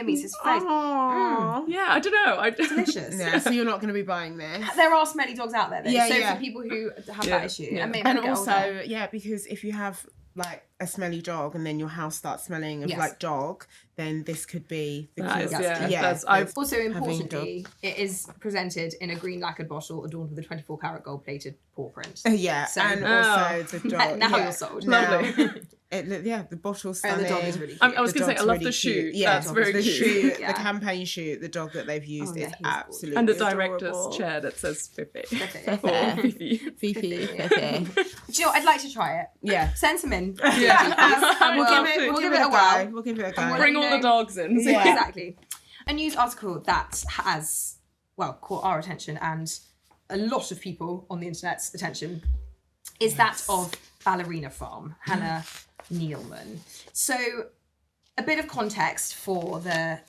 meets his face. Yeah, I don't know. Delicious. Yeah, so you're not going to be buying this. There are smelly dogs out there, though. Yeah, for people who have that issue, and also, because if you have like a smelly dog and then your house starts smelling of like dog, then this could be the cure. Also importantly, it is presented in a green lacquered bottle adorned with a 24-karat gold-plated paw print. Also the dog. Now you're sold. Lovely. The bottle's stunning. The dog is really cute. I was going to say, I love the shoot. Yeah, that's very the cute. shoot, the campaign shoot, the dog that they've used is absolutely and the adorable. director's chair that says Fifi. Fifi. Do you know what? I'd like to try it. Yeah. Send some in. And we'll give it a go. We'll give it a go. Bring all the dogs in. Yeah. Exactly. A news article that has, caught our attention and a lot of people on the internet's attention is that of Ballerina Farm, Hannah Nealman. So, a bit of context for the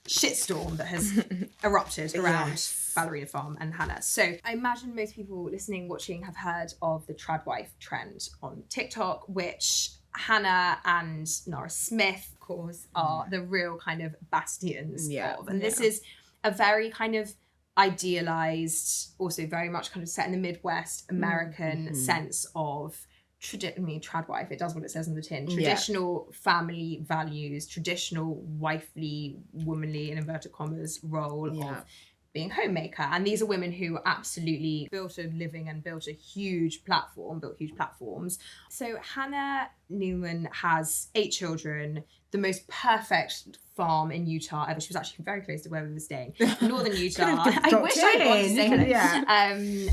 shitstorm that has erupted around Ballerina Farm and Hannah. So, I imagine most people listening, watching have heard of the trad wife trend on TikTok, which Hannah and Nara Smith, of course, are the real kind of bastions of. And this is a very kind of idealized, also very much kind of set in the Midwest American sense of trad wife. It does what it says on the tin. Traditional family values, traditional wifely, womanly, in inverted commas, role of being homemaker. And these are women who absolutely built a living and built huge platforms. So Hannah Nealman has 8 children, the most perfect farm in Utah ever. She was actually very close to where we were staying. Northern Utah. I wish I'd gone to stay hello. Yeah.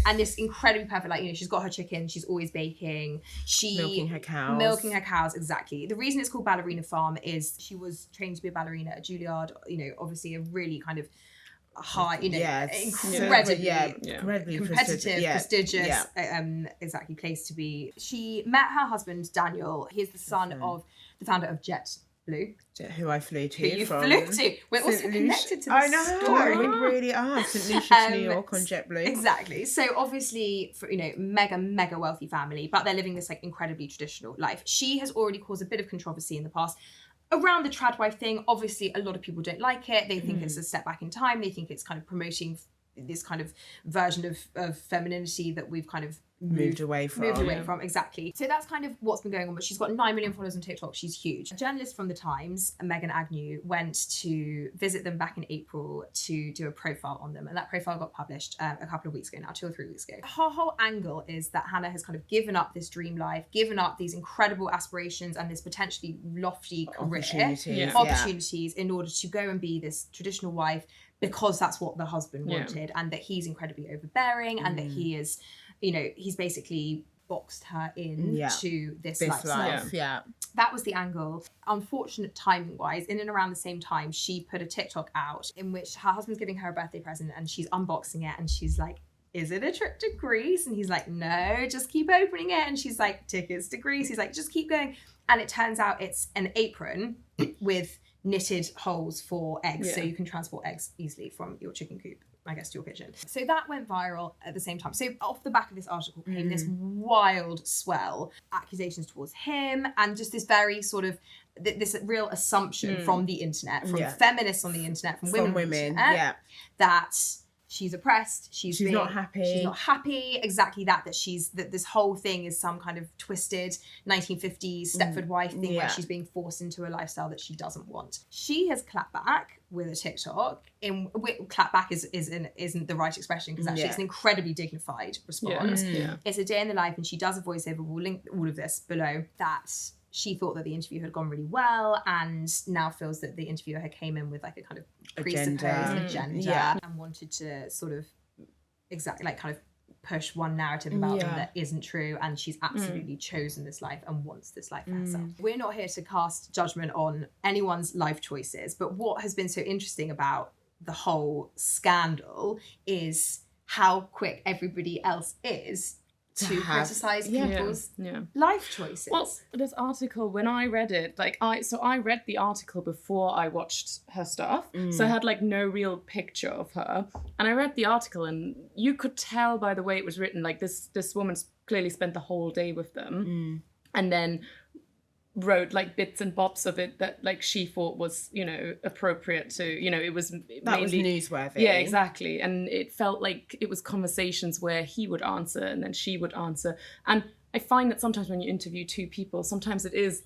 And this incredibly perfect, she's got her chicken, she's always baking. Milking her cows, exactly. The reason it's called Ballerina Farm is she was trained to be a ballerina at Juilliard, obviously a really kind of high, incredibly competitive, prestigious, place to be. She met her husband Daniel. He's the son of the founder of JetBlue, who I flew to. We're also connected to the story. We really are. St. Lucia to New York on JetBlue. Exactly. So obviously, for mega wealthy family, but they're living this incredibly traditional life. She has already caused a bit of controversy in the past around the trad wife thing. Obviously, a lot of people don't like it. They think it's a step back in time. They think it's kind of promoting this kind of version of femininity that we've kind of moved away from. Exactly. So that's kind of what's been going on, but she's got 9 million followers on TikTok. She's huge. A journalist from The Times, Megan Agnew, went to visit them back in April to do a profile on them, and that profile got published a couple of weeks ago now, 2 or 3 weeks ago. Her whole angle is that Hannah has kind of given up this dream life, given up these incredible aspirations and this potentially lofty career opportunities in order to go and be this traditional wife, because that's what the husband wanted, and that he's incredibly overbearing, and that he is, you know, he's basically boxed her in to this lifestyle. That was the angle. Unfortunate timing wise, in and around the same time, she put a TikTok out in which her husband's giving her a birthday present and she's unboxing it, and she's like, is it a trip to Greece? And he's like, no, just keep opening it. And she's like, tickets to Greece. He's like, just keep going. And it turns out it's an apron with knitted holes for eggs, so you can transport eggs easily from your chicken coop, I guess, to your kitchen. So that went viral at the same time. So off the back of this article came this wild swell accusations towards him, and just this very sort of this real assumption from the internet, from feminists on the internet, from women on the internet, that she's oppressed, she's not happy, exactly that this whole thing is some kind of twisted 1950s Stepford wife thing where she's being forced into a lifestyle that she doesn't want. She has clapped back with a TikTok. Clap back isn't the right expression, because actually it's an incredibly dignified response. It's a day in the life, and she does a voiceover. We'll link all of this below. That she thought that the interview had gone really well, and now feels that the interviewer came in with like a kind of presupposed agenda and wanted to sort of kind of push one narrative about them that isn't true, and she's absolutely chosen this life and wants this life for herself. We're not here to cast judgment on anyone's life choices, but what has been so interesting about the whole scandal is how quick everybody else is to criticize people's life choices. Well, this article, when I read it, I read the article before I watched her stuff, so I had like no real picture of her, and I read the article, and you could tell by the way it was written, like this woman's clearly spent the whole day with them, and then wrote like bits and bobs of it that like she thought was, you know, appropriate to, you know, it was mainly newsworthy. Yeah, exactly. And it felt like it was conversations where he would answer and then she would answer. And I find that sometimes when you interview two people, sometimes it is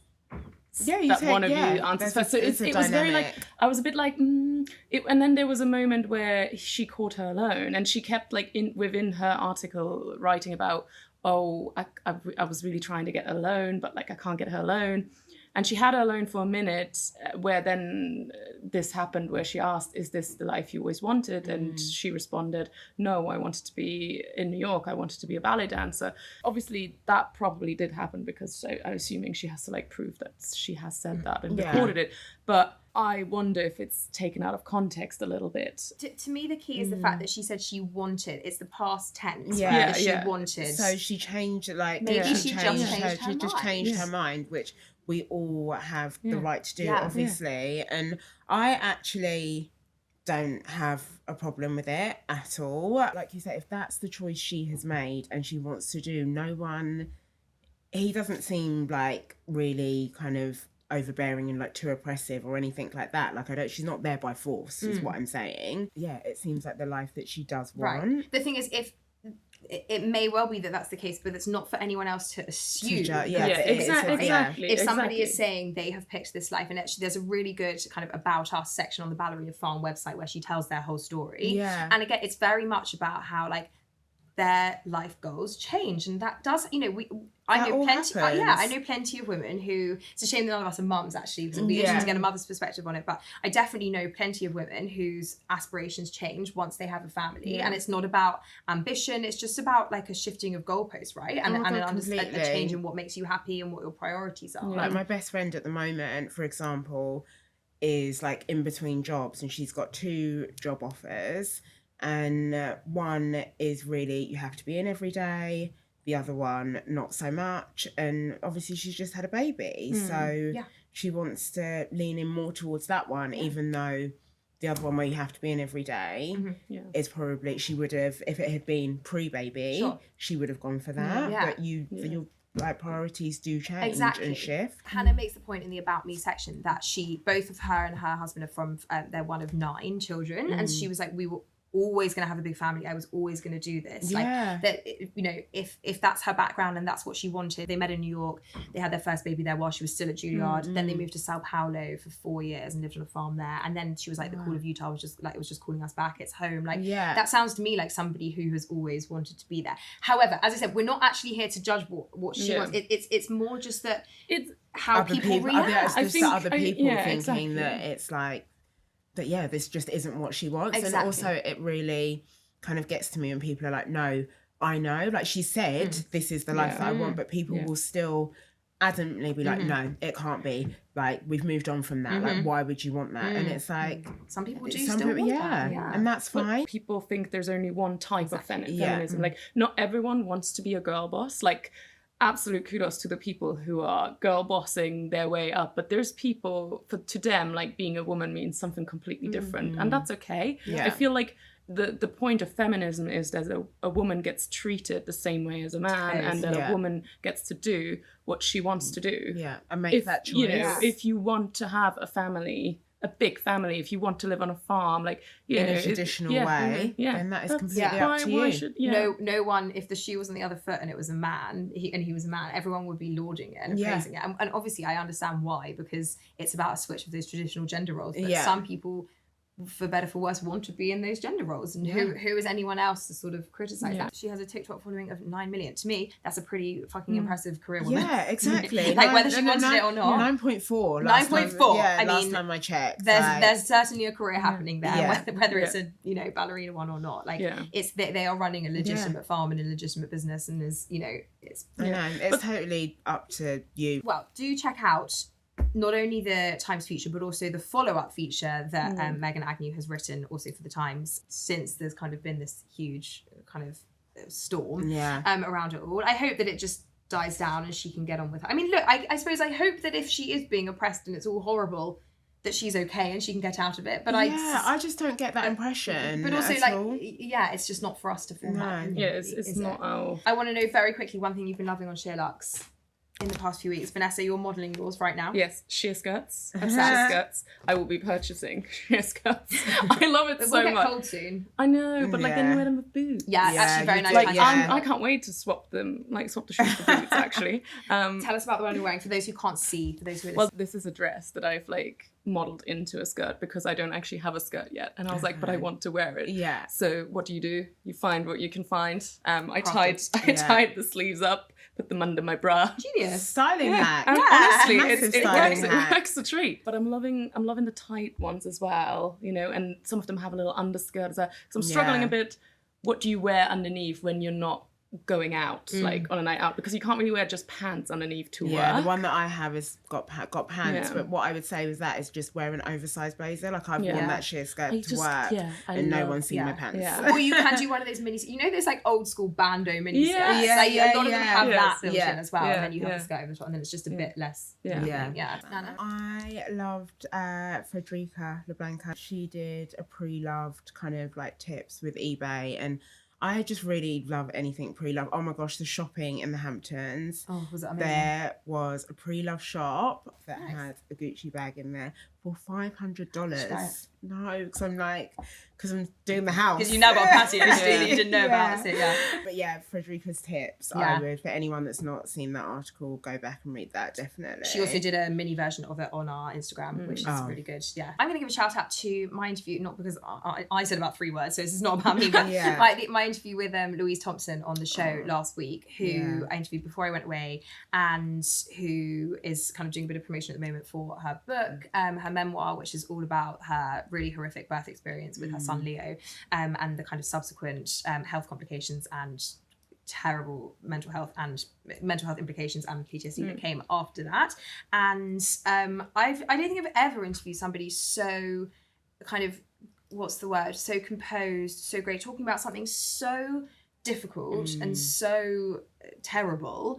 one of you answers first. So it was very like, I was a bit like, and then there was a moment where she caught her alone, and she kept like within her article writing about, oh, I was really trying to get her alone, but like I can't get her alone. And she had her alone for a minute, where then this happened, where she asked, is this the life you always wanted? And she responded, no, I wanted to be in New York. I wanted to be a ballet dancer. Obviously, that probably did happen, because I'm assuming she has to like prove that she has said that and recorded it. But I wonder if it's taken out of context a little bit. To me, the key is the fact that she said she wanted. It's the past tense. She wanted. So she changed, like, maybe she just changed her mind, which we all have the right to do, obviously. And I actually don't have a problem with it at all. Like you said, if that's the choice she has made and she wants to do, he doesn't seem like really kind of overbearing and like too oppressive or anything like that. Like, she's not there by force, is what I'm saying. Yeah, it seems like the life that she does want. Right. The thing is, if it may well be that that's the case, but it's not for anyone else to assume. Exactly. If somebody is saying they have picked this life, and actually there's a really good kind of About Us section on the Ballerina Farm website where she tells their whole story. Yeah. And again, it's very much about how like their life goals change, and that does, you know, I know plenty of women who, it's a shame that none of us are mums actually, because it'd be interesting to get a mother's perspective on it, but I definitely know plenty of women whose aspirations change once they have a family, and it's not about ambition, it's just about like a shifting of goalposts, right? And a change in what makes you happy and what your priorities are. Like my best friend at the moment, for example, is like in between jobs, and she's got 2 job offers, and one is really, you have to be in every day, the other one not so much, and obviously she's just had a baby, so she wants to lean in more towards that one, even though the other one where you have to be in every day is probably, she would have, if it had been pre-baby, she would have gone for that. But your like priorities do change and shift. Hannah makes the point in the About Me section that both of her and her husband are from, they're one of 9 children, and she was like, always going to have a big family. I was always going to do this. Like that, you know, if that's her background and that's what she wanted. They met in New York. They had their first baby there while she was still at Juilliard. Then they moved to Sao Paulo for 4 years and lived on a farm there. And then she was like, the call of Utah was just like, it was just calling us back. It's home. Like that sounds to me like somebody who has always wanted to be there. However, as I said, we're not actually here to judge what she wants. It's more just that it's how people react. I think other people thinking that it's like, that this just isn't what she wants. And also it really kind of gets to me when people are like, no, I know, like she said this is the life that I want, but people will still adamantly be like, no, it can't be, like we've moved on from that, like why would you want that? And it's like some people do still want that. And that's fine. But people think there's only one type of feminism. Like not everyone wants to be a girl boss. Like absolute kudos to the people who are girl bossing their way up, but there's people to them like being a woman means something completely different, and that's okay. I feel like the point of feminism is that a woman gets treated the same way as a man, and that a woman gets to do what she wants to do, and make that choice. You know, if you want to have a family, a big family, if you want to live on a farm, like in a traditional way, then that is completely up to you. No one, if the shoe was on the other foot and it was a man, he was a man, everyone would be lauding it and praising it. And obviously I understand why, because it's about a switch of those traditional gender roles. But some people, for better for worse, want to be in those gender roles, and who is anyone else to sort of criticize that? She has a TikTok following of 9 million. To me, that's a pretty fucking impressive career woman. Yeah, exactly. Like whether she wanted it or not. 9.4. 9.4. I mean, last time I checked, there's certainly a career happening there, whether it's a ballerina one or not. Like it's they are running a legitimate farm and a legitimate business, and is it's totally up to you. Well, do check out not only the Times feature, but also the follow-up feature that Megan Agnew has written also for the Times, since there's kind of been this huge kind of storm around it all. I hope that it just dies down and she can get on with it. I mean, look, I suppose I hope that if she is being oppressed and it's all horrible, that she's okay and she can get out of it. But I just don't get that impression. But also, it's just not for us to form that opinion. Yeah, it's not our... I want to know very quickly one thing you've been loving on SheerLuxe in the past few weeks. Vanessa, you're modelling yours right now. Yes, sheer skirts. Sheer skirts. I will be purchasing sheer skirts. I love it so much. We'll get cold soon. I know, but like then you wear them with boots. Yeah, actually very nice. Like I can't wait to swap them, like swap the shoes for boots actually. Tell us about the one you're wearing for those who can't see, for those who are listening. Well, this is a dress that I've like modelled into a skirt because I don't actually have a skirt yet. And I was like, but I want to wear it. Yeah. So what do? You find what you can find. I tied the sleeves up, put them under my bra. Genius. Styling hack. Honestly, it works a treat. But I'm loving the tight ones as well, you know, and some of them have a little underskirt as well. So I'm struggling a bit. What do you wear underneath when you're not going out, like on a night out? Because you can't really wear just pants underneath to work. Yeah, the one that I have is got pants, but what I would say with that is just wear an oversized blazer. Like I've worn that sheer skirt to work, and no one's seen my pants. Or you can do one of those mini, you know, those like old school bandeau mini skirts. A lot of them have that built in as well, and then you have the skirt over the top, and then it's just a bit less. Nana? I loved Frederica LeBlanca. She did a pre-loved kind of like tips with eBay, and I just really love anything pre-love. Oh my gosh, the shopping in the Hamptons. Oh, was it amazing? There was a pre-love shop that had a Gucci bag in there for $500. No, because I'm doing the house. Because you now got a patio, you didn't know about it, But yeah, Frederica's tips, I would, for anyone that's not seen that article, go back and read that, definitely. She also did a mini version of it on our Instagram, which is really good. Yeah. I'm going to give a shout out to my interview, not because I said about 3 words, so this is not about me, but my interview with Louise Thompson on the show last week, who I interviewed before I went away, and who is kind of doing a bit of promotion at the moment for her book, her memoir, which is all about her really horrific birth experience with her son Leo, and the kind of subsequent health complications and terrible mental health implications and PTSD that came after that. And I don't think I've ever interviewed somebody so kind of, what's the word, so composed, so great, talking about something so difficult and so terrible,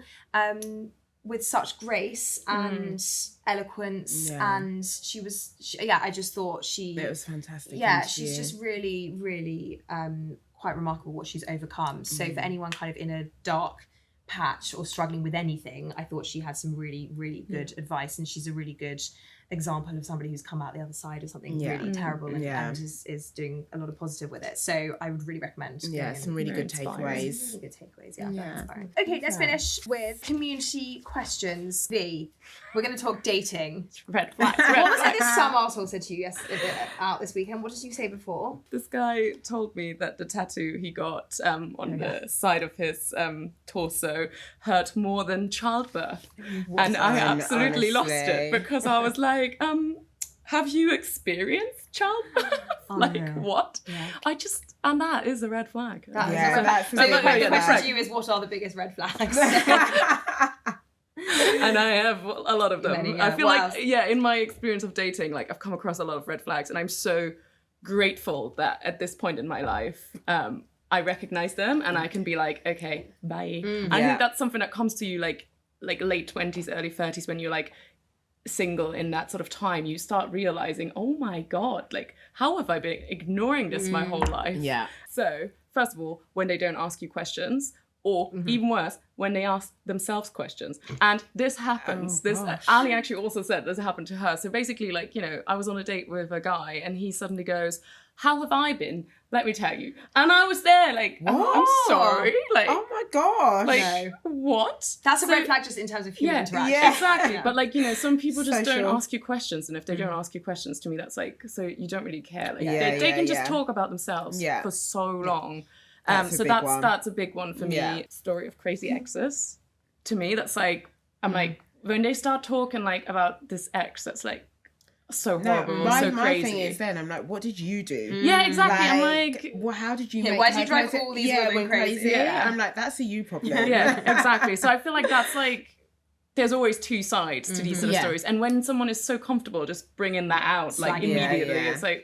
with such grace and eloquence, and I just thought it was fantastic. She's just really, really quite remarkable what she's overcome. So for anyone kind of in a dark patch or struggling with anything, I thought she had some really, really good advice, and she's a really good example of somebody who's come out the other side of something really terrible and is doing a lot of positive with it. So I would really recommend. Some really good takeaways. Really good takeaways, very inspiring. Okay, let's finish with community questions. V, we're going to talk dating. Red flags. What was it this some arsehole said to you out this weekend? What did you say before? This guy told me that the tattoo he got on the side of his torso hurt more than childbirth. And I absolutely lost it because I was like, have you experienced childbirth? What? Yeah. And that is a red flag. So the question to you is, what are the biggest red flags? And I have a lot of them. I feel like, in my experience of dating, like I've come across a lot of red flags, and I'm so grateful that at this point in my life, I recognize them and I can be like, okay, bye. I think that's something that comes to you like late 20s, early 30s, when you're like single in that sort of time. You start realizing, oh my God, like how have I been ignoring this my whole life? Yeah. So first of all, when they don't ask you questions, or even worse, when they ask themselves questions. And this happens. Ali actually also said this happened to her. So basically, like, you know, I was on a date with a guy and he suddenly goes, how have I been? Let me tell you. And I was there like, I'm sorry. Like, oh my gosh. Like, what? That's a red flag just in terms of human interaction. Yeah, exactly. But like, you know, some people just don't ask you questions. And if they don't ask you questions, to me, that's like, so you don't really care. Like, they can just talk about themselves for so long. That's a big one for me. Story of crazy exes. To me, that's like, I'm like, when they start talking like about this ex, that's like so horrible, so crazy. My thing is then, I'm like, what did you do? Yeah, exactly. I'm like, well, how did you make why did you drive all these women crazy? Yeah. I'm like, that's a you problem. Yeah, exactly. So I feel like that's like, there's always two sides to these sort of stories. And when someone is so comfortable just bringing that out, like immediately, it's like,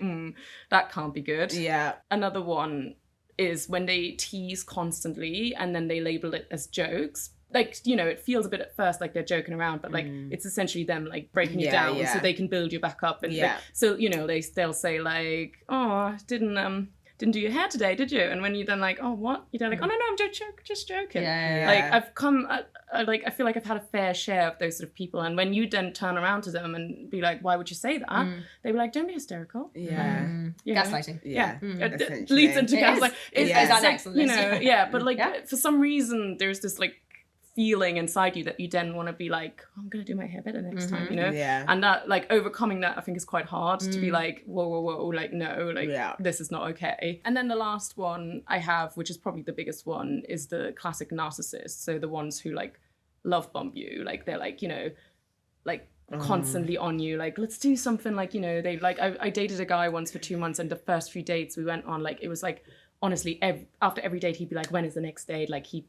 that can't be good. Yeah. Another one is when they tease constantly and then they label it as jokes. Like, you know, it feels a bit at first like they're joking around, but like it's essentially them like breaking you down so they can build you back up. And like, so, you know, they'll say like, oh, didn't do your hair today, did you? And when you then like, oh, what? You're like, oh, no, I'm just joking. Like I feel like I've had a fair share of those sort of people. And when you then turn around to them and be like, why would you say that? They'd be like, don't be hysterical. Gaslighting. It leads into gaslighting. It's our next list. You know, but like for some reason there's this like feeling inside you that you then want to be like, oh, I'm going to do my hair better next time, you know? Yeah. And that, like, overcoming that, I think is quite hard to be like, whoa, like, no, like, this is not okay. And then the last one I have, which is probably the biggest one, is the classic narcissist. So the ones who, like, love bomb you. Like, they're, like, you know, like, constantly on you. Like, let's do something, like, you know, they, like, I dated a guy once for 2 months, and the first few dates we went on, like, it was, like, honestly, after every date, he'd be like, when is the next date? Like, he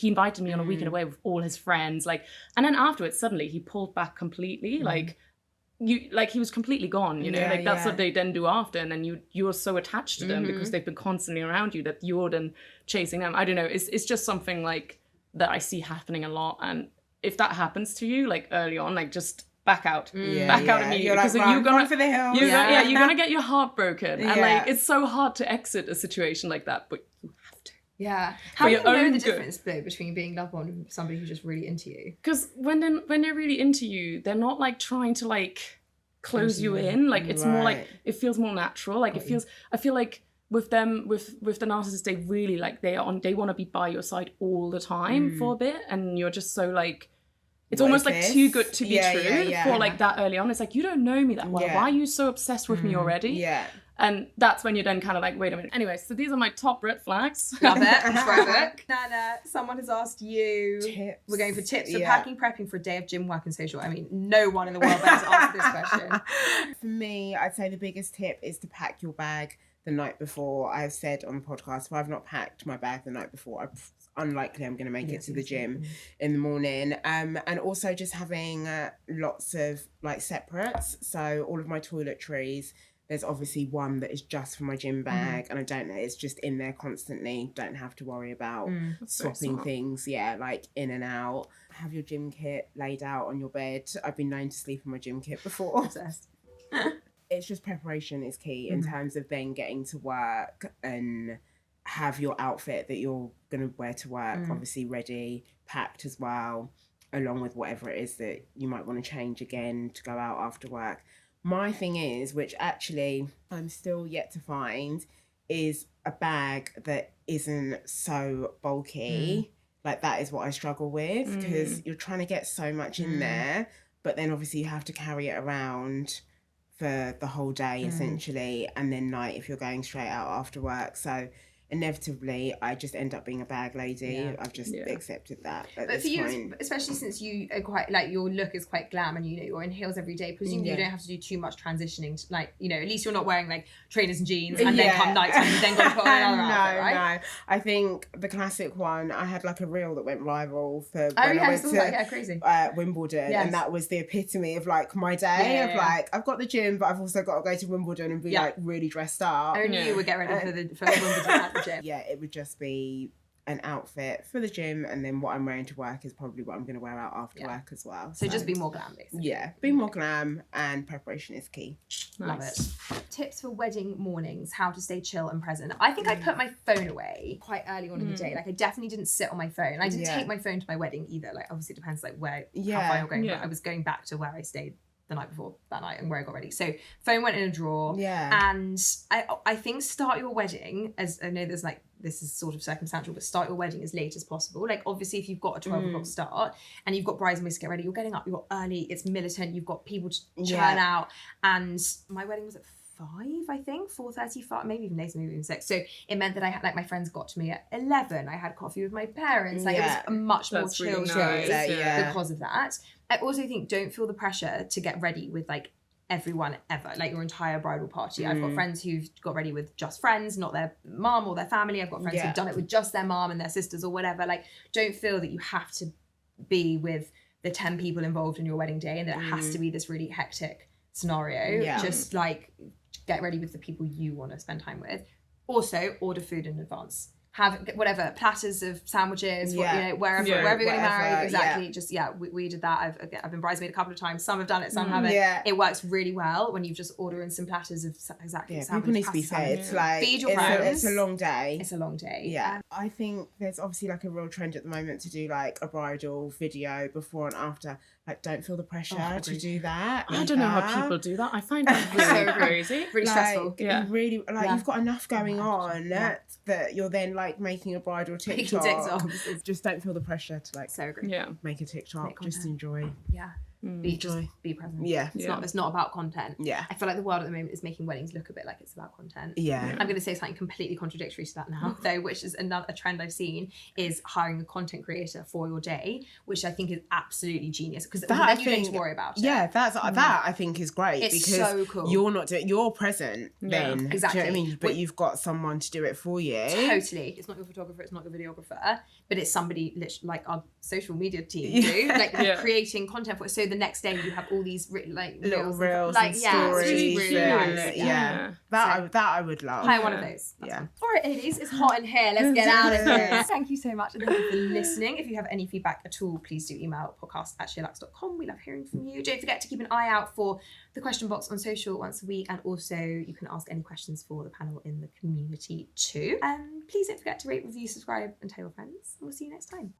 invited me on a weekend away with all his friends. Like, and then afterwards, suddenly, he pulled back completely. Like, he was completely gone, you know? Like, that's what they then do after. And then you're so attached to them because they've been constantly around you that you're then chasing them. I don't know. It's just something, like, that I see happening a lot. And if that happens to you, like, early on, like, just back out immediately, because like, you're gonna for the hills. You're gonna get your heart broken, and like it's so hard to exit a situation like that, but you have to. Yeah. How do you know the difference though between being love bombed and somebody who's just really into you? Because when they're really into you, they're not like trying to like close you in. Like it's more like it feels more natural. Like I feel like with them, with the narcissist, they really like they want to be by your side all the time for a bit, and you're just so like. It's almost like too good to be true for like that early on. It's like, you don't know me that well. Why are you so obsessed with me already? Yeah. And that's when you're then kind of like, wait a minute. Anyway, so these are my top red flags. Love it. Nana, someone has asked you. Tips. We're going for tips for packing, prepping for a day of gym, work and social. I mean, no one in the world better to answer this question. For me, I'd say the biggest tip is to pack your bag the night before. I've said on the podcast, if I've not packed my bag the night before, unlikely I'm going to make it to the gym in the morning. And also just having lots of like separates. So all of my toiletries, there's obviously one that is just for my gym bag, and I don't know, it's just in there constantly. Don't have to worry about swapping things, like in and out. Have your gym kit laid out on your bed. I've been known to sleep in my gym kit before. It's just preparation is key in terms of then getting to work and have your outfit that you're going to wear to work, obviously ready, packed as well. along with whatever it is that you might want to change again to go out after work. My thing is, which actually I'm still yet to find, is a bag that isn't so bulky. Like that is what I struggle with, because you're trying to get so much in there, but then obviously you have to carry it around for the whole day essentially, and then night if you're going straight out after work. So inevitably I just end up being a bag lady. I've just accepted that at this point. But especially since you are quite, like, your look is quite glam and, you know, you're in heels every day, presumably you don't have to do too much transitioning to, like, you know, at least you're not wearing like trainers and jeans and then come night time you then got to put on another outfit, right? No, I think the classic one, I had like a reel that went viral for when I went to crazy. Wimbledon, and that was the epitome of like my day like, I've got the gym but I've also got to go to Wimbledon and be like really dressed up. Only you would get ready for Wimbledon at the gym. Yeah, it would just be an outfit for the gym, and then what I'm wearing to work is probably what I'm going to wear out after work as well. So just be more glam, basically. Yeah, be more glam, and preparation is key. Love it. Tips for wedding mornings, how to stay chill and present. I think I put my phone away quite early on in the day. Like, I definitely didn't sit on my phone. I didn't take my phone to my wedding either. Like, obviously it depends like where, how far you're going, but I was going back to where I stayed the night before that night and where I got ready. So phone went in a drawer. And I think start your wedding, as I know there's like, this is sort of circumstantial, but start your wedding as late as possible. Like, obviously if you've got a 12 o'clock start and you've got bridesmaids to get ready, you're getting up, you've got early, it's militant, you've got people to churn out. And my wedding was at 5, I think, 4:35, maybe even later, maybe even 6. So it meant that I had, like, my friends got to me at 11. I had coffee with my parents. Like, it was a much more chill day because of that. I also think don't feel the pressure to get ready with like everyone ever, like your entire bridal party. I've got friends who've got ready with just friends, not their mum or their family. I've got friends who've done it with just their mum and their sisters or whatever. Like, don't feel that you have to be with the 10 people involved in your wedding day and that it has to be this really hectic scenario. Just like get ready with the people you want to spend time with. Also, order food in advance. Have whatever platters of sandwiches, you know, wherever you're getting married. Exactly. Just we did that. I've been bridesmaid a couple of times. Some have done it, some haven't. It works really well when you just order in some platters of sandwiches. People need to be fed. Like, feed your friends. It's a long day. It's a long day. Yeah. I think there's obviously like a real trend at the moment to do like a bridal video before and after. Like, don't feel the pressure to do that. I don't know how people do that. I find it really crazy. Really stressful. Yeah. Really, like, you've got enough going on that you're then like making a bridal TikTok. Just don't feel the pressure to like make a TikTok. Just enjoy. Be present. It's not about content. I feel like the world at the moment is making weddings look a bit like it's about content. I'm going to say something completely contradictory to that now, though, which is another trend I've seen, is hiring a content creator for your day, which I think is absolutely genius, because then you don't need to worry about it. That I think is great. It's because so cool. You're not you're present then. Exactly. Do you know what I mean? But you've got someone to do it for you. Totally. It's not your photographer, it's not your videographer, but it's somebody literally like our social media team do, like creating content for it. So the next day you have all these like little reels like, and stories. It's really nice. That I would love. Hire one of those. All right, ladies, it's hot in here. Let's get out of here. Thank you so much, and thank you for listening. If you have any feedback at all, please do email podcast@SheerLuxe.com. We love hearing from you. Don't forget to keep an eye out for the question box on social once a week, and also you can ask any questions for the panel in the community too. Please don't forget to rate, review, subscribe, and tell your friends. And we'll see you next time.